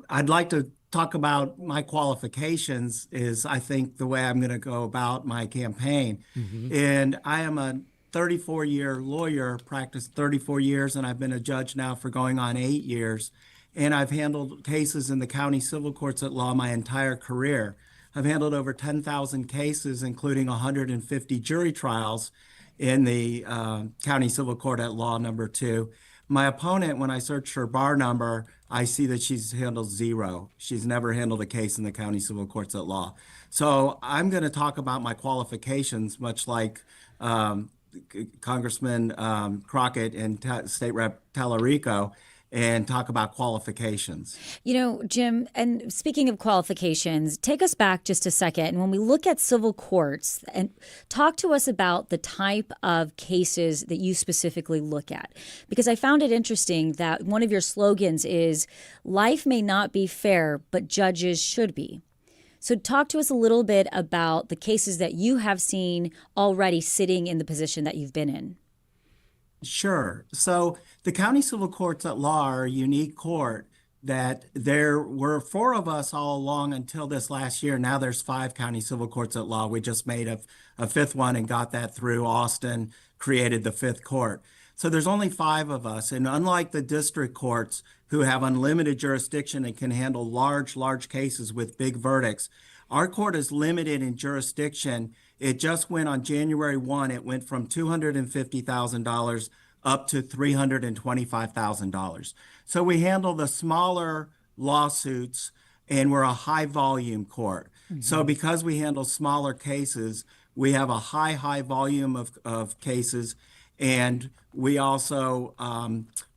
I'd like to talk about my qualifications is, I think, the way I'm going to go about my campaign. Mm-hmm. And I am a 34-year lawyer, practiced 34 years, and I've been a judge now for going on 8 years. And I've handled cases in the county civil courts at law my entire career. I've handled over 10,000 cases, including 150 jury trials in the county civil court at Law Number 2. My opponent, when I search her bar number, I see that she's handled 0. She's never handled a case in the county civil courts at law. So I'm going to talk about my qualifications, much like Congressman Crockett and State Rep Talarico and talk about qualifications. You know, Jim, and speaking of qualifications, take us back just a second. And when we look at civil courts, and talk to us about the type of cases that you specifically look at. Because I found it interesting that one of your slogans is, life may not be fair, but judges should be. So talk to us a little bit about the cases that you have seen already sitting in the position that you've been in. Sure. So the county civil courts at law are a unique court that there were 4 of us all along until this last year. Now there's 5 county civil courts at law. We just made a 5th one and got that through. Austin created the 5th court. So there's only 5 of us. And unlike the district courts who have unlimited jurisdiction and can handle large cases with big verdicts, our court is limited in jurisdiction. It just went on January 1, it went from $250,000 up to $325,000. So we handle the smaller lawsuits, and we're a high volume court. Mm-hmm. So because we handle smaller cases, we have a high volume of cases, and we also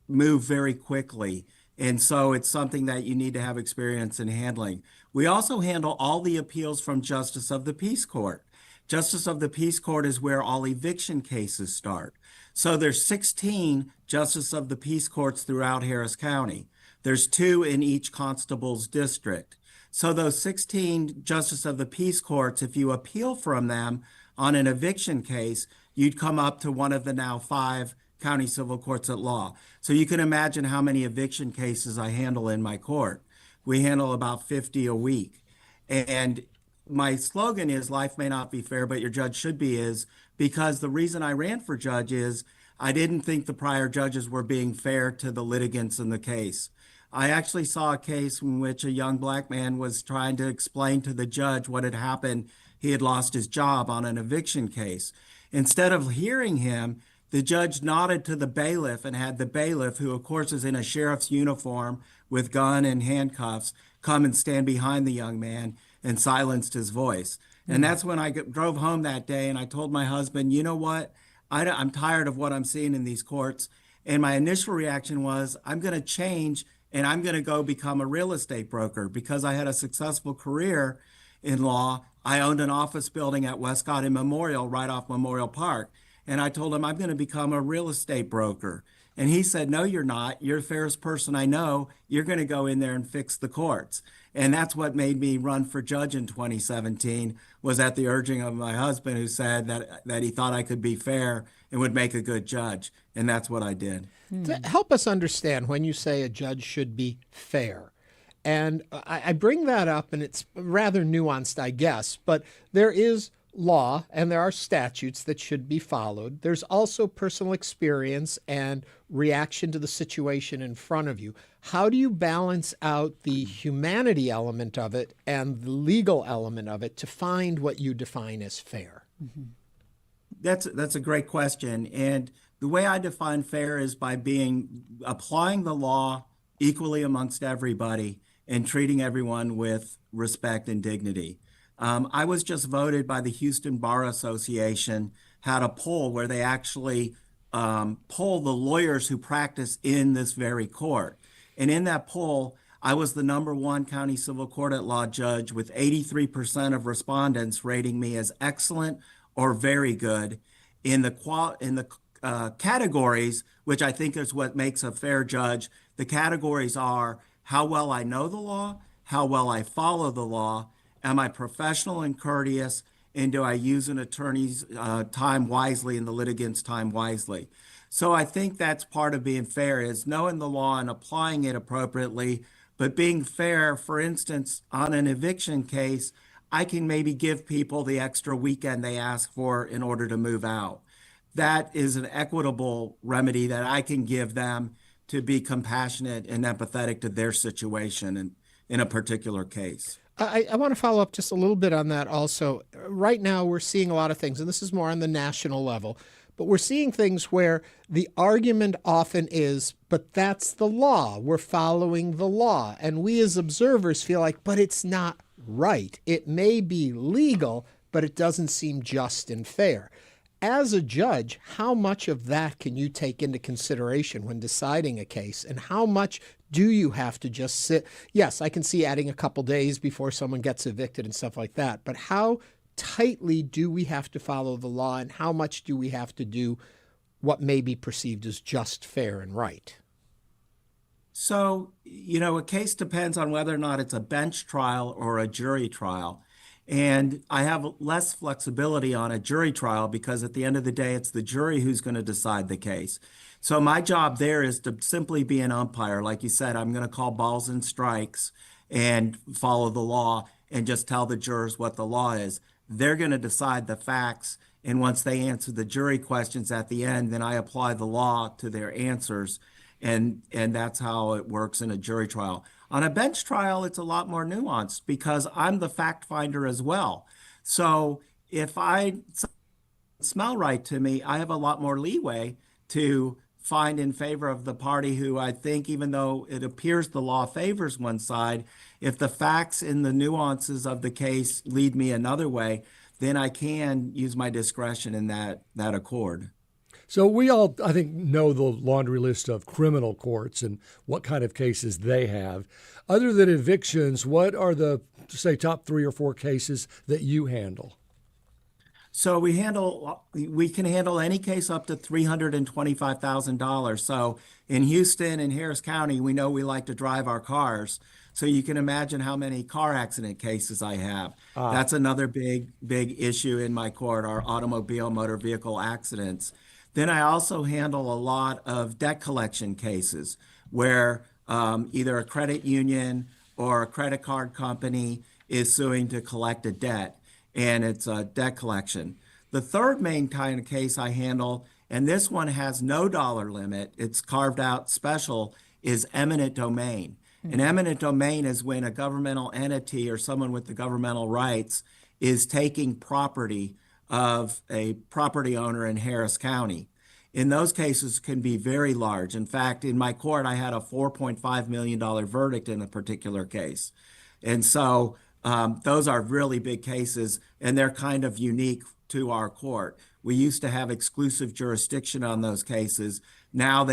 move very quickly. And so it's something that you need to have experience in handling. We also handle all the appeals from Justice of the Peace Court. Justice of the Peace Court is where all eviction cases start. So there's 16 Justice of the Peace Courts throughout Harris County. There's 2 in each constable's district. So those 16 Justice of the Peace Courts, if you appeal from them on an eviction case, you'd come up to one of the now 5 county civil courts at law. So you can imagine how many eviction cases I handle in my court. We handle about 50 a week. And my slogan is, life may not be fair, but your judge should be, is because the reason I ran for judge is I didn't think the prior judges were being fair to the litigants in the case. I actually saw a case in which a young black man was trying to explain to the judge what had happened. He had lost his job on an eviction case. Instead of hearing him, the judge nodded to the bailiff and had the bailiff, who of course is in a sheriff's uniform with gun and handcuffs, come and stand behind the young man and silenced his voice. And that's when I drove home that day and I told my husband, you know what? I'm tired of what I'm seeing in these courts. And my initial reaction was, I'm going to change and I'm going to go become a real estate broker, because I had a successful career in law. I owned an office building at Westcott and Memorial right off Memorial Park. And I told him, I'm going to become a real estate broker. And he said, no, you're not. You're the fairest person I know. You're going to go in there and fix the courts. And that's what made me run for judge in 2017, was at the urging of my husband, who said that he thought I could be fair and would make a good judge. And that's what I did. To help us understand when you say a judge should be fair. And I bring that up, and it's rather nuanced, I guess, but there is law and there are statutes that should be followed. There's also personal experience and reaction to the situation in front of you. How do you balance out the humanity element of it and the legal element of it to find what you define as fair? Mm-hmm. That's a great question. And the way I define fair is by applying the law equally amongst everybody and treating everyone with respect and dignity. I was just voted by the Houston Bar Association, had a poll where they actually poll the lawyers who practice in this very court. And in that poll, I was the #1 county civil court at law judge, with 83% of respondents rating me as excellent or very good in the categories, which I think is what makes a fair judge. The categories are how well I know the law, how well I follow the law, am I professional and courteous, and do I use an attorney's time wisely and the litigant's time wisely? So I think that's part of being fair, is knowing the law and applying it appropriately, but being fair. For instance, on an eviction case, I can maybe give people the extra weekend they ask for in order to move out. That is an equitable remedy that I can give them to be compassionate and empathetic to their situation in a particular case. I want to follow up just a little bit on that also. Right now, we're seeing a lot of things, and this is more on the national level, but we're seeing things where the argument often is, but that's the law. We're following the law. And we as observers feel like, but it's not right. It may be legal, but it doesn't seem just and fair. As a judge, how much of that can you take into consideration when deciding a case, and how much do you have to just sit? Yes, I can see adding a couple days before someone gets evicted and stuff like that, but how tightly do we have to follow the law, and how much do we have to do what may be perceived as just, fair, and right? So, a case depends on whether or not it's a bench trial or a jury trial. And I have less flexibility on a jury trial because at the end of the day, it's the jury who's going to decide the case. So my job there is to simply be an umpire. Like you said, I'm going to call balls and strikes and follow the law and just tell the jurors what the law is. They're going to decide the facts. And once they answer the jury questions at the end, then I apply the law to their answers. And that's how it works in a jury trial. On a bench trial, it's a lot more nuanced because I'm the fact finder as well. So if smell right to me, I have a lot more leeway to find in favor of the party who I think, even though it appears the law favors one side, if the facts and the nuances of the case lead me another way, then I can use my discretion in that accord. So we all, I think, know the laundry list of criminal courts and what kind of cases they have. Other than evictions, what are the, say, top 3 or 4 cases that you handle? So we can handle any case up to $325,000. So in Houston and Harris County, we know we like to drive our cars. So you can imagine how many car accident cases I have. That's another big issue in my court, our automobile motor vehicle accidents. Then I also handle a lot of debt collection cases where either a credit union or a credit card company is suing to collect a debt, and it's a debt collection. The third main kind of case I handle, and this one has no dollar limit, it's carved out special, is eminent domain. Mm-hmm. And eminent domain is when a governmental entity or someone with the governmental rights is taking property of a property owner in Harris County. In those cases can be very large. In fact, in my court, I had a $4.5 million verdict in a particular case. And so those are really big cases, and they're kind of unique to our court. We used to have exclusive jurisdiction on those cases. Now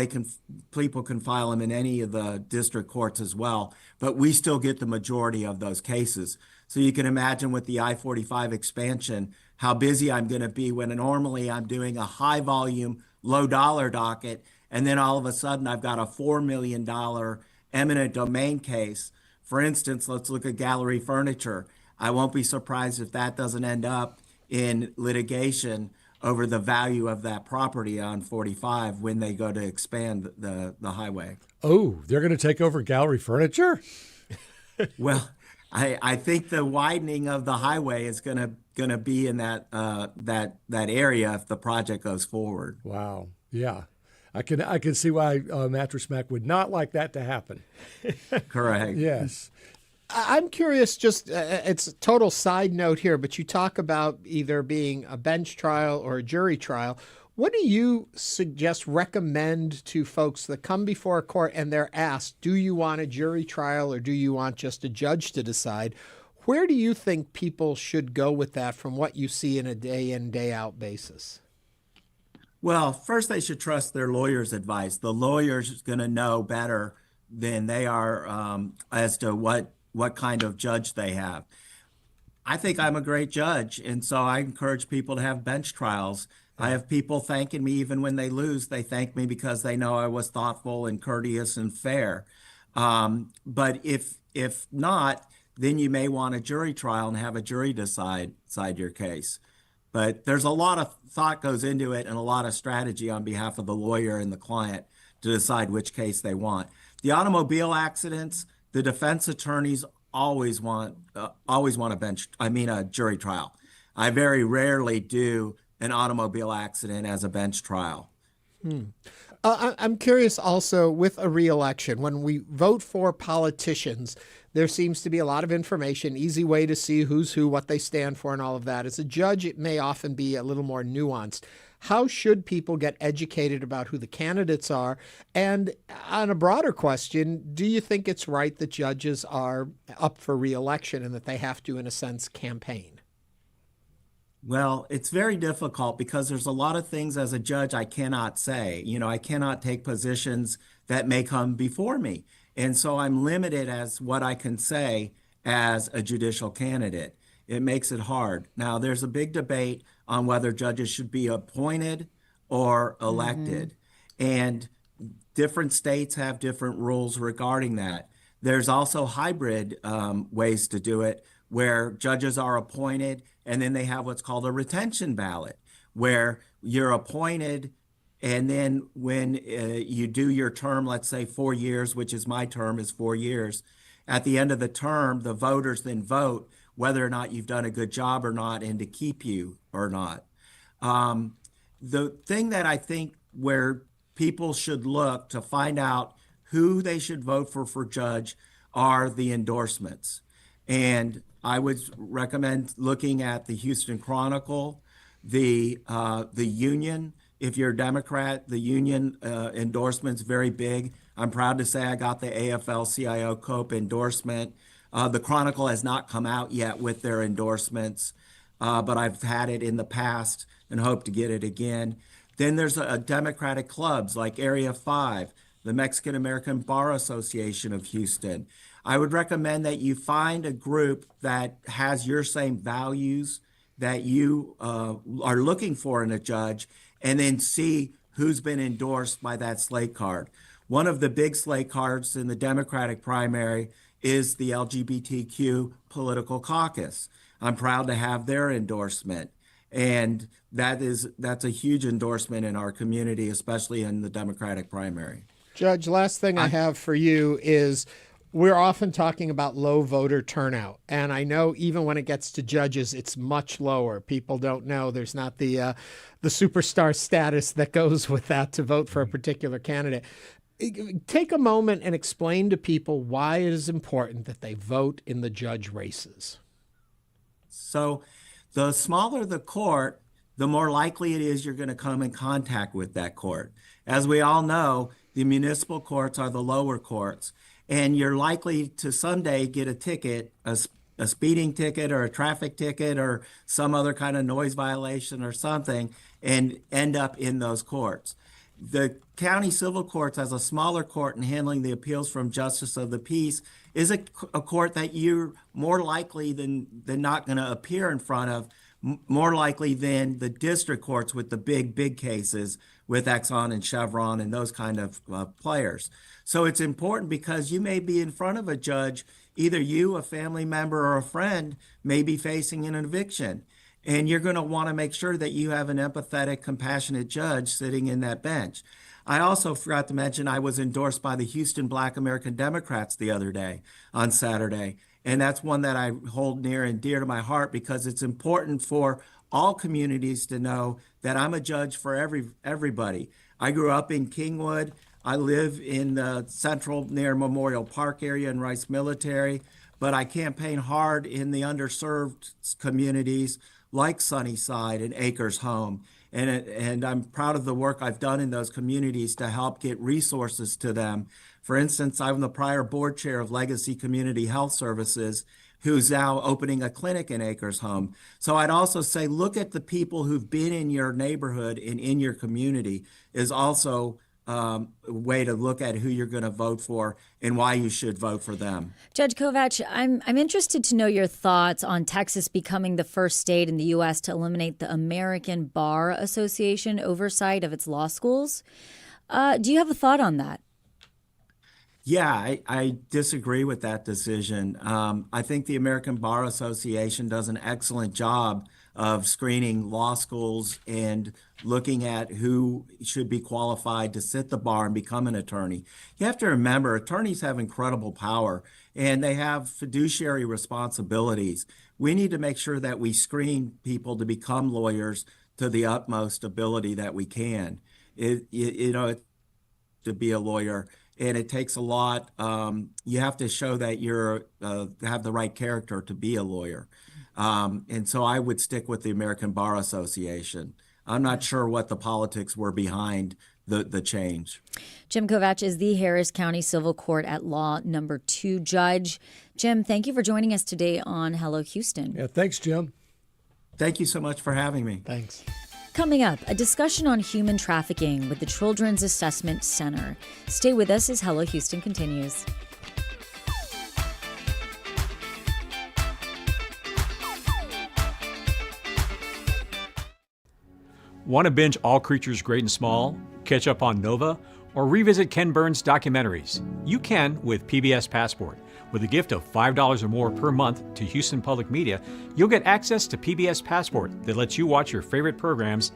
people can file them in any of the district courts as well, but we still get the majority of those cases. So you can imagine with the I-45 expansion, how busy I'm going to be when normally I'm doing a high volume, low dollar docket, and then all of a sudden I've got a $4 million eminent domain case. For instance, let's look at gallery furniture. I won't be surprised if that doesn't end up in litigation over the value of that property on 45 when they go to expand the highway. Oh, they're going to take over gallery furniture? Well, I think the widening of the highway is going to be in that area if the project goes forward. Wow. Yeah. I can see why Mattress Mac would not like that to happen. Correct. Yes. I'm curious, just it's a total side note here, but you talk about either being a bench trial or a jury trial. What do you recommend to folks that come before a court and they're asked, do you want a jury trial or do you want just a judge to decide? Where do you think people should go with that from what you see in a day in, day out basis? Well, first they should trust their lawyer's advice. The lawyer's going to know better than they are as to what kind of judge they have. I think I'm a great judge, and so I encourage people to have bench trials. I have people thanking me even when they lose. They thank me because they know I was thoughtful and courteous and fair. But if not, then you may want a jury trial and have a jury decide your case. But there's a lot of thought goes into it and a lot of strategy on behalf of the lawyer and the client to decide which case they want. The automobile accidents, the defense attorneys always want a jury trial. I very rarely do an automobile accident as a bench trial. I'm curious also with a reelection, when we vote for politicians, there seems to be a lot of information, easy way to see who's who, what they stand for, and all of that. As a judge, it may often be a little more nuanced. How should people get educated about who the candidates are? And on a broader question, do you think it's right that judges are up for reelection and that they have to, in a sense, campaign? Well, it's very difficult because there's a lot of things as a judge I cannot say. I cannot take positions that may come before me. And so I'm limited as what I can say as a judicial candidate. It makes it hard. Now, there's a big debate on whether judges should be appointed or elected. And different states have different rules regarding that. There's also hybrid ways to do it, where judges are appointed and then they have what's called a retention ballot, where you're appointed and then when you do your term, let's say 4 years, which is my term is 4 years, at the end of the term, the voters then vote whether or not you've done a good job or not and to keep you or not. The thing that I think where people should look to find out who they should vote for judge are the endorsements. And I would recommend looking at the Houston Chronicle, the Union. If you're a Democrat, the Union endorsement's very big. I'm proud to say I got the AFL-CIO COPE endorsement. The Chronicle has not come out yet with their endorsements, but I've had it in the past and hope to get it again. Then there's Democratic clubs like Area 5, the Mexican American Bar Association of Houston. I would recommend that you find a group that has your same values that you are looking for in a judge, and then see who's been endorsed by that slate card. One of the big slate cards in the Democratic primary is the LGBTQ political caucus. I'm proud to have their endorsement. And that's a huge endorsement in our community, especially in the Democratic primary. Judge, last thing I have for you is we're often talking about low voter turnout. And I know even when it gets to judges, it's much lower. People don't know there's not the superstar status that goes with that to vote for a particular candidate. Take a moment and explain to people why it is important that they vote in the judge races. So the smaller the court, the more likely it is you're going to come in contact with that court. As we all know, the municipal courts are the lower courts, and you're likely to someday get a ticket, a speeding ticket or a traffic ticket or some other kind of noise violation or something, and end up in those courts. The county civil courts, as a smaller court in handling the appeals from justice of the peace, is a court that you're more likely than not going to appear in front of, more likely than the district courts with the big cases with Exxon and Chevron and those kind of players. So it's important because you may be in front of a judge, either you, a family member, or a friend may be facing an eviction. And you're going to want to make sure that you have an empathetic, compassionate judge sitting in that bench. I also forgot to mention I was endorsed by the Houston Black American Democrats the other day on Saturday. And that's one that I hold near and dear to my heart because it's important for all communities to know that I'm a judge for everybody. I grew up in Kingwood. I live in the central near Memorial Park area in Rice Military, but I campaign hard in the underserved communities like Sunnyside and Acres Home. And I'm proud of the work I've done in those communities to help get resources to them. For instance, I'm the prior board chair of Legacy Community Health Services, who's now opening a clinic in Acres Home. So I'd also say, look at the people who've been in your neighborhood and in your community is also a way to look at who you're going to vote for and why you should vote for them. Judge Kovach, I'm interested to know your thoughts on Texas becoming the first state in the U.S. to eliminate the American Bar Association oversight of its law schools. Do you have a thought on that? Yeah, I disagree with that decision. I think the American Bar Association does an excellent job of screening law schools and looking at who should be qualified to sit the bar and become an attorney. You have to remember, attorneys have incredible power and they have fiduciary responsibilities. We need to make sure that we screen people to become lawyers to the utmost ability that we can. To be a lawyer. And it takes a lot. You have to show that you have the right character to be a lawyer. And so I would stick with the American Bar Association. I'm not sure what the politics were behind the change. Jim Kovach is the Harris County Civil Court at Law No. 2 judge. Jim, thank you for joining us today on Hello Houston. Yeah, thanks, Jim. Thank you so much for having me. Thanks. Coming up, a discussion on human trafficking with the Children's Assessment Center. Stay with us as Hello Houston continues. Want to binge All Creatures Great and Small, catch up on Nova, or revisit Ken Burns' documentaries? You can with PBS Passport. With a gift of $5 or more per month to Houston Public Media, you'll get access to PBS Passport that lets you watch your favorite programs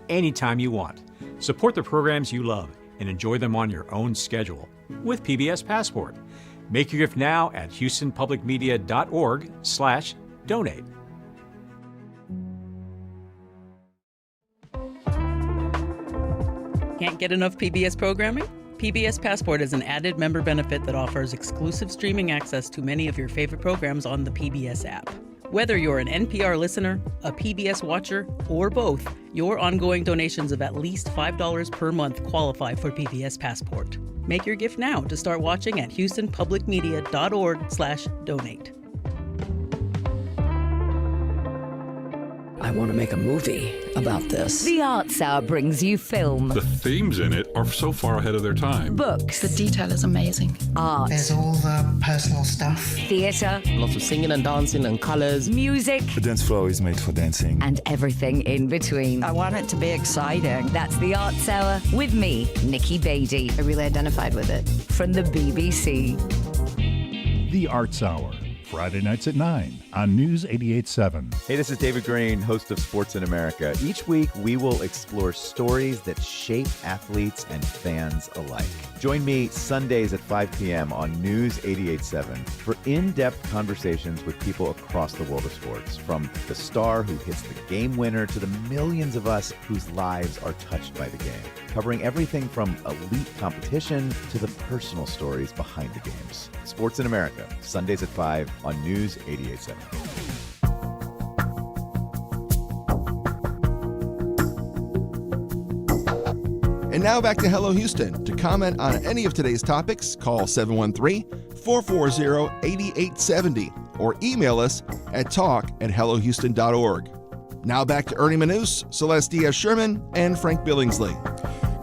anytime you want. Support the programs you love and enjoy them on your own schedule with PBS Passport. Make your gift now at houstonpublicmedia.org/donate. Can't get enough PBS programming? PBS Passport is an added member benefit that offers exclusive streaming access to many of your favorite programs on the PBS app. Whether you're an NPR listener, a PBS watcher, or both, your ongoing donations of at least $5 per month qualify for PBS Passport. Make your gift now to start watching at houstonpublicmedia.org/donate. I want to make a movie about this. The Arts Hour brings you film, The themes in it are so far ahead of their time. books, The detail is amazing. art, There's all the personal stuff. theatre, Lots of singing and dancing and colours. music, The dance floor is made for dancing. and everything in between. I want it to be exciting. That's the Arts Hour with me, Nikki Beatty. I really identified with it. From the BBC. The Arts Hour, Friday nights at 9 on News 88.7. Hey, this is David Green, host of Sports in America. Each week, we will explore stories that shape athletes and fans alike. Join me Sundays at 5 p.m. on News 88.7 for in-depth conversations with people across the world of sports, from the star who hits the game winner to the millions of us whose lives are touched by the game, covering everything from elite competition to the personal stories behind the games. Sports in America, Sundays at 5 on News 88.7. And now back to Hello Houston. To comment on any of today's topics, call 713-440-8870 or email us at talk@hellohouston.org. Now back to Ernie Manous, Celeste Diaz-Sherman, and Frank Billingsley.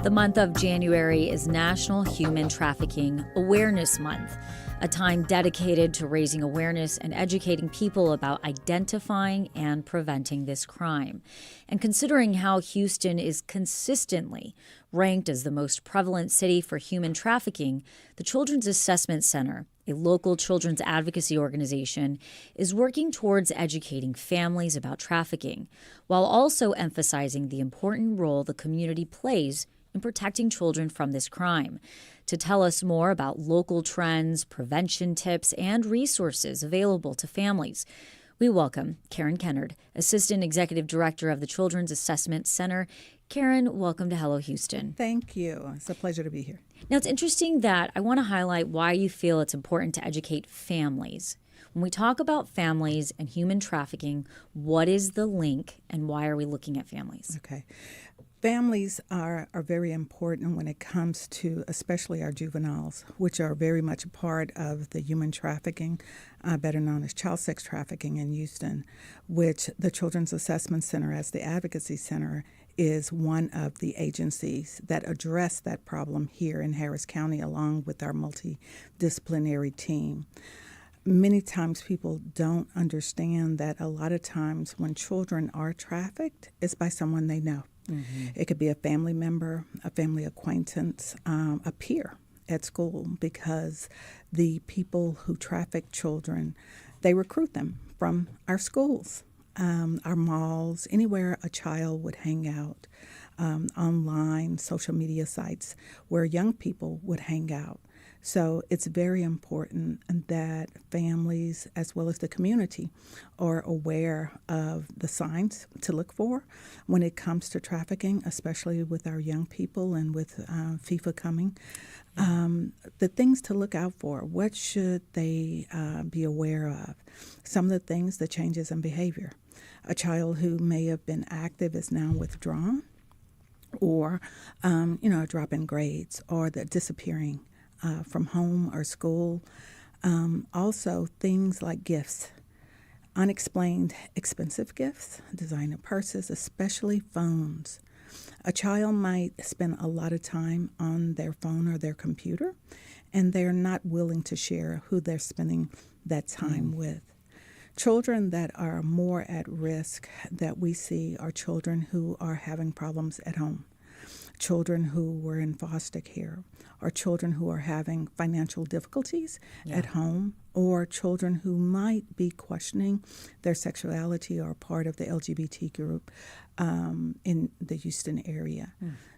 The month of January is National Human Trafficking Awareness Month, a time dedicated to raising awareness and educating people about identifying and preventing this crime. And considering how Houston is consistently ranked as the most prevalent city for human trafficking, the Children's Assessment Center, a local children's advocacy organization, is working towards educating families about trafficking, while also emphasizing the important role the community plays in protecting children from this crime. To tell us more about local trends, prevention tips, and resources available to families, we welcome Karen Kennard, Assistant Executive Director of the Children's Assessment Center. Karen, welcome to Hello Houston. Thank you. It's a pleasure to be here. Now, it's interesting that I want to highlight why you feel it's important to educate families. When we talk about families and human trafficking, what is the link and why are we looking at families? Okay. Families are very important when it comes to especially our juveniles, which are very much a part of the human trafficking, better known as child sex trafficking in Houston, which the Children's Assessment Center, as the advocacy center, is one of the agencies that address that problem here in Harris County, along with our multidisciplinary team. Many times people don't understand that a lot of times when children are trafficked, it's by someone they know. Mm-hmm. It could be a family member, a family acquaintance, a peer at school, because the people who traffic children, they recruit them from our schools, our malls, anywhere a child would hang out, online, social media sites where young people would hang out. So it's very important that families, as well as the community, are aware of the signs to look for when it comes to trafficking, especially with our young people and with FIFA coming. The things to look out for, what should they be aware of? Some of the things, the changes in behavior. A child who may have been active is now withdrawn, or, a drop in grades, or the disappearing from home or school. Also, things like gifts. unexplained expensive gifts, designer purses, especially phones. A child might spend a lot of time on their phone or their computer, and they're not willing to share who they're spending that time with. Children that are more at risk that we see are children who are having problems at home, children who were in foster care, or children who are having financial difficulties at home, or children who might be questioning their sexuality or part of the LGBT group in the Houston area.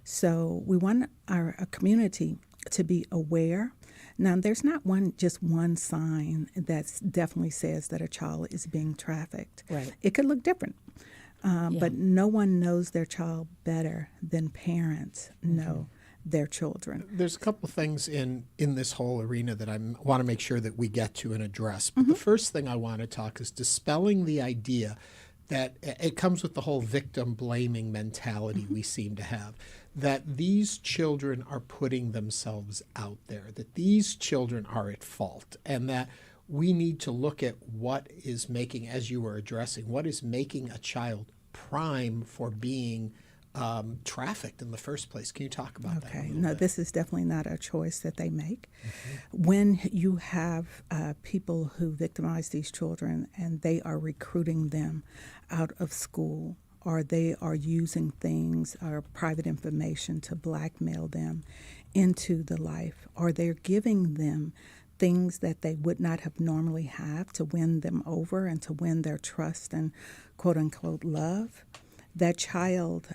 So we want our community to be aware. Now, there's not just one sign that definitely says that a child is being trafficked. Right. It could look different. But no one knows their child better than parents know their children. There's a couple things in this whole arena that I want to make sure that we get to and address. But the first thing I want to talk is dispelling the idea that it comes with the whole victim blaming mentality we seem to have, that these children are putting themselves out there, that these children are at fault, and that we need to look at what is making, as you were addressing, what is making a child prime for being trafficked in the first place. Can you talk about that? Okay. No, this is definitely not a choice that they make. When you have people who victimize these children and they are recruiting them out of school, or they are using things or private information to blackmail them into the life, or they're giving them things that they would not have normally have to win them over and to win their trust and quote-unquote love, that child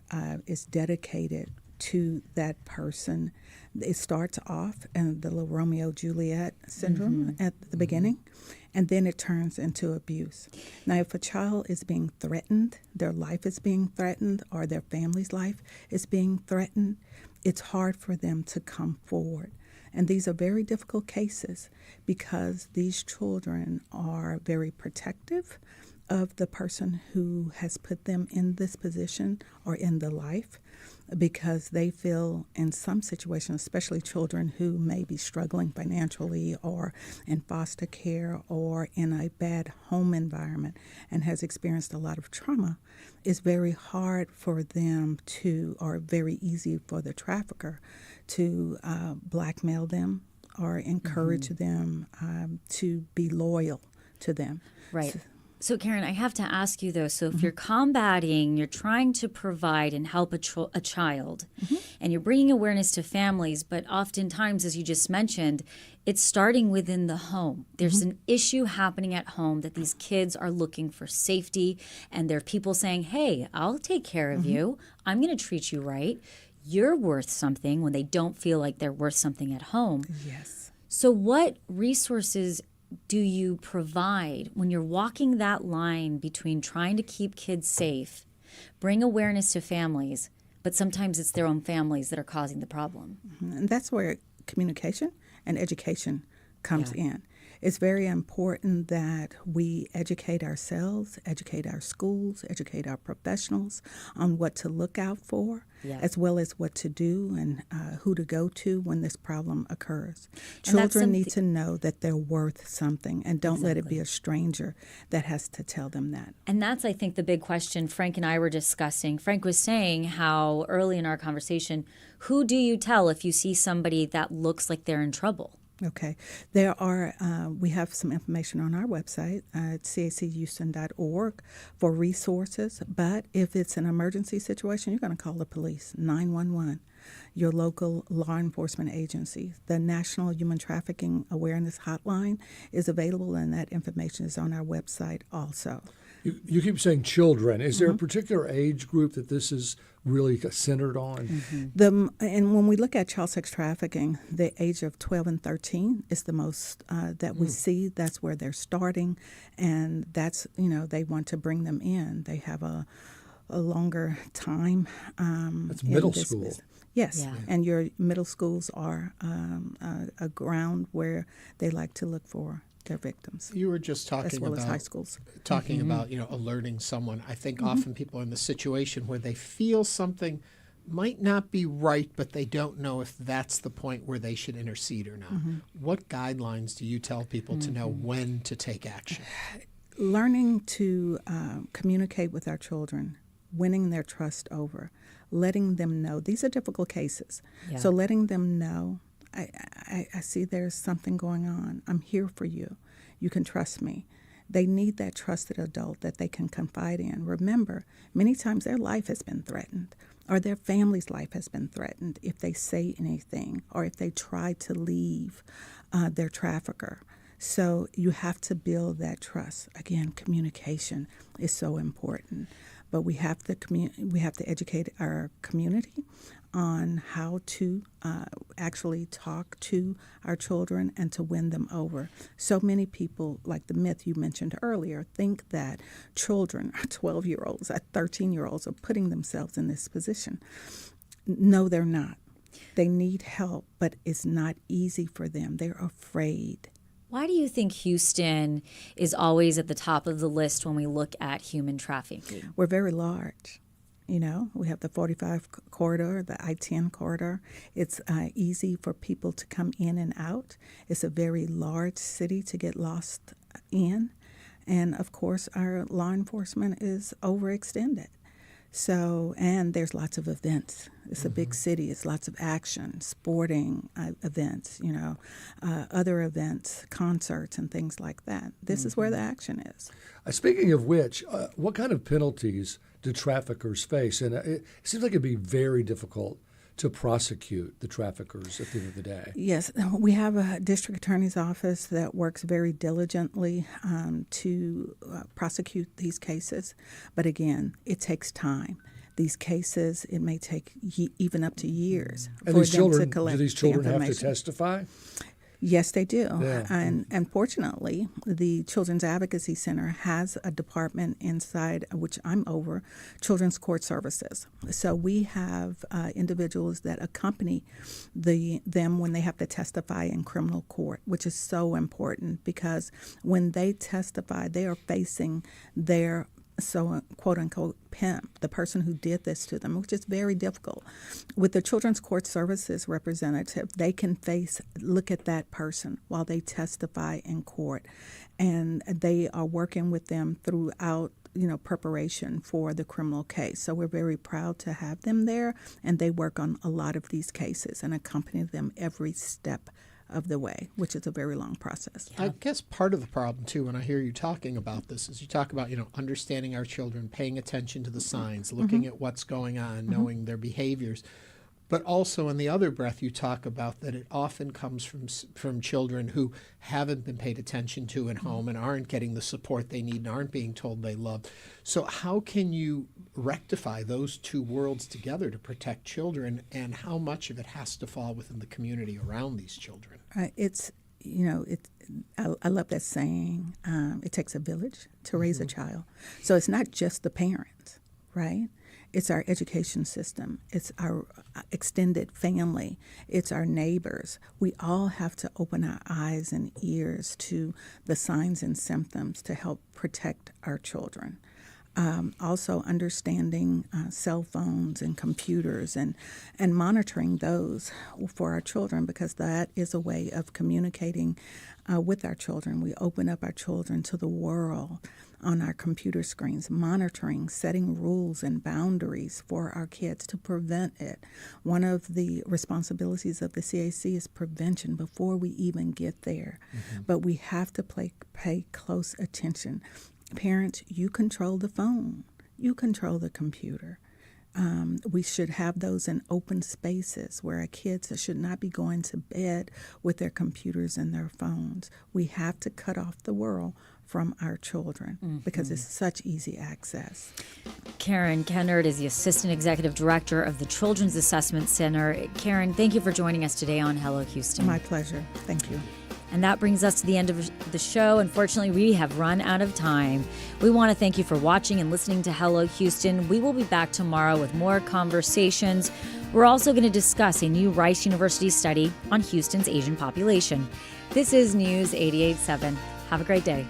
is dedicated to that person. It starts off in the little Romeo-Juliet syndrome at the beginning, and then it turns into abuse. Now, if a child is being threatened, their life is being threatened, or their family's life is being threatened, it's hard for them to come forward. And these are very difficult cases because these children are very protective of the person who has put them in this position or in the life, because they feel in some situations, especially children who may be struggling financially or in foster care or in a bad home environment and has experienced a lot of trauma, it's very hard for them to, or very easy for the trafficker to blackmail them or encourage them to be loyal to them. Right. So, Karen, I have to ask you, though, so if you're combating, you're trying to provide and help a child, and you're bringing awareness to families, but oftentimes, as you just mentioned, it's starting within the home. There's an issue happening at home that these kids are looking for safety, and there are people saying, hey, I'll take care of you. I'm going to treat you right. You're worth something, when they don't feel like they're worth something at home. Yes. So what resources do you provide when you're walking that line between trying to keep kids safe, bring awareness to families, but sometimes it's their own families that are causing the problem? And that's where communication and education comes in. It's very important that we educate ourselves, educate our schools, educate our professionals on what to look out for, as well as what to do and who to go to when this problem occurs. Children need to know that they're worth something, and don't let it be a stranger that has to tell them that. And that's, I think, the big question Frank and I were discussing. Frank was saying how early in our conversation, who do you tell if you see somebody that looks like they're in trouble? Okay. There are, we have some information on our website at cachouston.org for resources. But if it's an emergency situation, you're going to call the police, 911, your local law enforcement agency. The National Human Trafficking Awareness Hotline is available, and that information is on our website also. You keep saying children. Is there a particular age group that this is really centered on? And when we look at child sex trafficking, the age of 12 and 13 is the most that we see. That's where they're starting, and that's, they want to bring them in. They have a longer time. That's middle school. Yes, and your middle schools are a ground where they like to look for their victims. You were just talking as well about as high schools. Talking about alerting someone. I think often people are in the situation where they feel something might not be right, but they don't know if that's the point where they should intercede or not. What guidelines do you tell people to know when to take action? learning to communicate with our children, winning their trust over, letting them know these are difficult cases. Yeah. So letting them know, I see there's something going on. I'm here for you. You can trust me. They need that trusted adult that they can confide in. Remember, many times their life has been threatened, or their family's life has been threatened if they say anything or if they try to leave their trafficker. So you have to build that trust. Again, communication is so important. But we have to educate our community on how to actually talk to our children and to win them over. So many people, like the myth you mentioned earlier, think that children, 12-year-olds, 13-year-olds, are putting themselves in this position. No, they're not. They need help, but it's not easy for them. They're afraid. Why do you think Houston is always at the top of the list when we look at human trafficking? We're very large. You know, we have the 45 corridor, the I-10 corridor. It's easy for people to come in and out. It's a very large city to get lost in. And, of course, our law enforcement is overextended. So, and there's lots of events. It's a big city. It's lots of action, sporting events, you know, other events, concerts and things like that. This is where the action is. Speaking of which, what kind of penalties do traffickers face? And it seems like it'd be very difficult to prosecute the traffickers at the end of the day. Yes, we have a district attorney's office that works very diligently to prosecute these cases. But again, it takes time. These cases, it may take even up to years and for these them children, to collect do these children the have to information. testify? Yes, they do. Yeah. And fortunately, the Children's Advocacy Center has a department inside, which I'm over, Children's Court Services. So we have individuals that accompany them when they have to testify in criminal court, which is so important because when they testify, they are facing their quote-unquote pimp, the person who did this to them, which is very difficult. With the Children's Court Services representative, they can look at that person while they testify in court, and they are working with them throughout preparation for the criminal case. So we're very proud to have them there, and they work on a lot of these cases and accompany them every step of the way, which is a very long process. I guess part of the problem, too, when I hear you talking about this is you talk about, understanding our children, paying attention to the signs, looking at what's going on, knowing their behaviors. But also in the other breath, you talk about that it often comes from children who haven't been paid attention to at home and aren't getting the support they need and aren't being told they love. So how can you rectify those two worlds together to protect children, and how much of it has to fall within the community around these children? I love that saying, it takes a village to raise a child. So it's not just the parents, right? It's our education system. It's our extended family. It's our neighbors. We all have to open our eyes and ears to the signs and symptoms to help protect our children. Also understanding cell phones and computers and monitoring those for our children, because that is a way of communicating with our children. We open up our children to the world on our computer screens, monitoring, setting rules and boundaries for our kids to prevent it. One of the responsibilities of the CAC is prevention before we even get there. But we have to pay close attention. Parents, you control the phone. You control the computer. We should have those in open spaces where our kids should not be going to bed with their computers and their phones. We have to cut off the world from our children because it's such easy access. Karen Kennard is the Assistant Executive Director of the Children's Assessment Center. Karen, thank you for joining us today on Hello Houston. My pleasure. Thank you. And that brings us to the end of the show. Unfortunately, we have run out of time. We want to thank you for watching and listening to Hello Houston. We will be back tomorrow with more conversations. We're also going to discuss a new Rice University study on Houston's Asian population. This is News 88.7. Have a great day.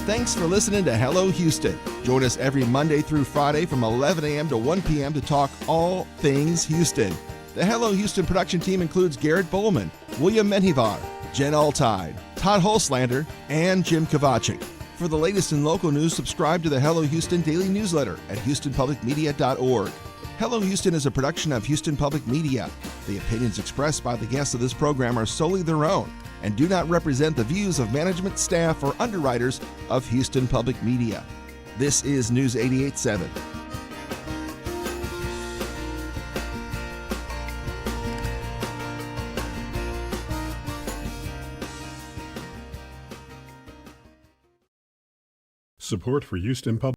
Thanks for listening to Hello Houston. Join us every Monday through Friday from 11 a.m. to 1 p.m. to talk all things Houston. The Hello Houston production team includes Garrett Bowman, William Menjivar, Jen Altide, Todd Holslander, and Jim Kovach. For the latest in local news, subscribe to the Hello Houston daily newsletter at houstonpublicmedia.org. Hello Houston is a production of Houston Public Media. The opinions expressed by the guests of this program are solely their own and do not represent the views of management, staff, or underwriters of Houston Public Media. This is News 88.7. Support for Houston Public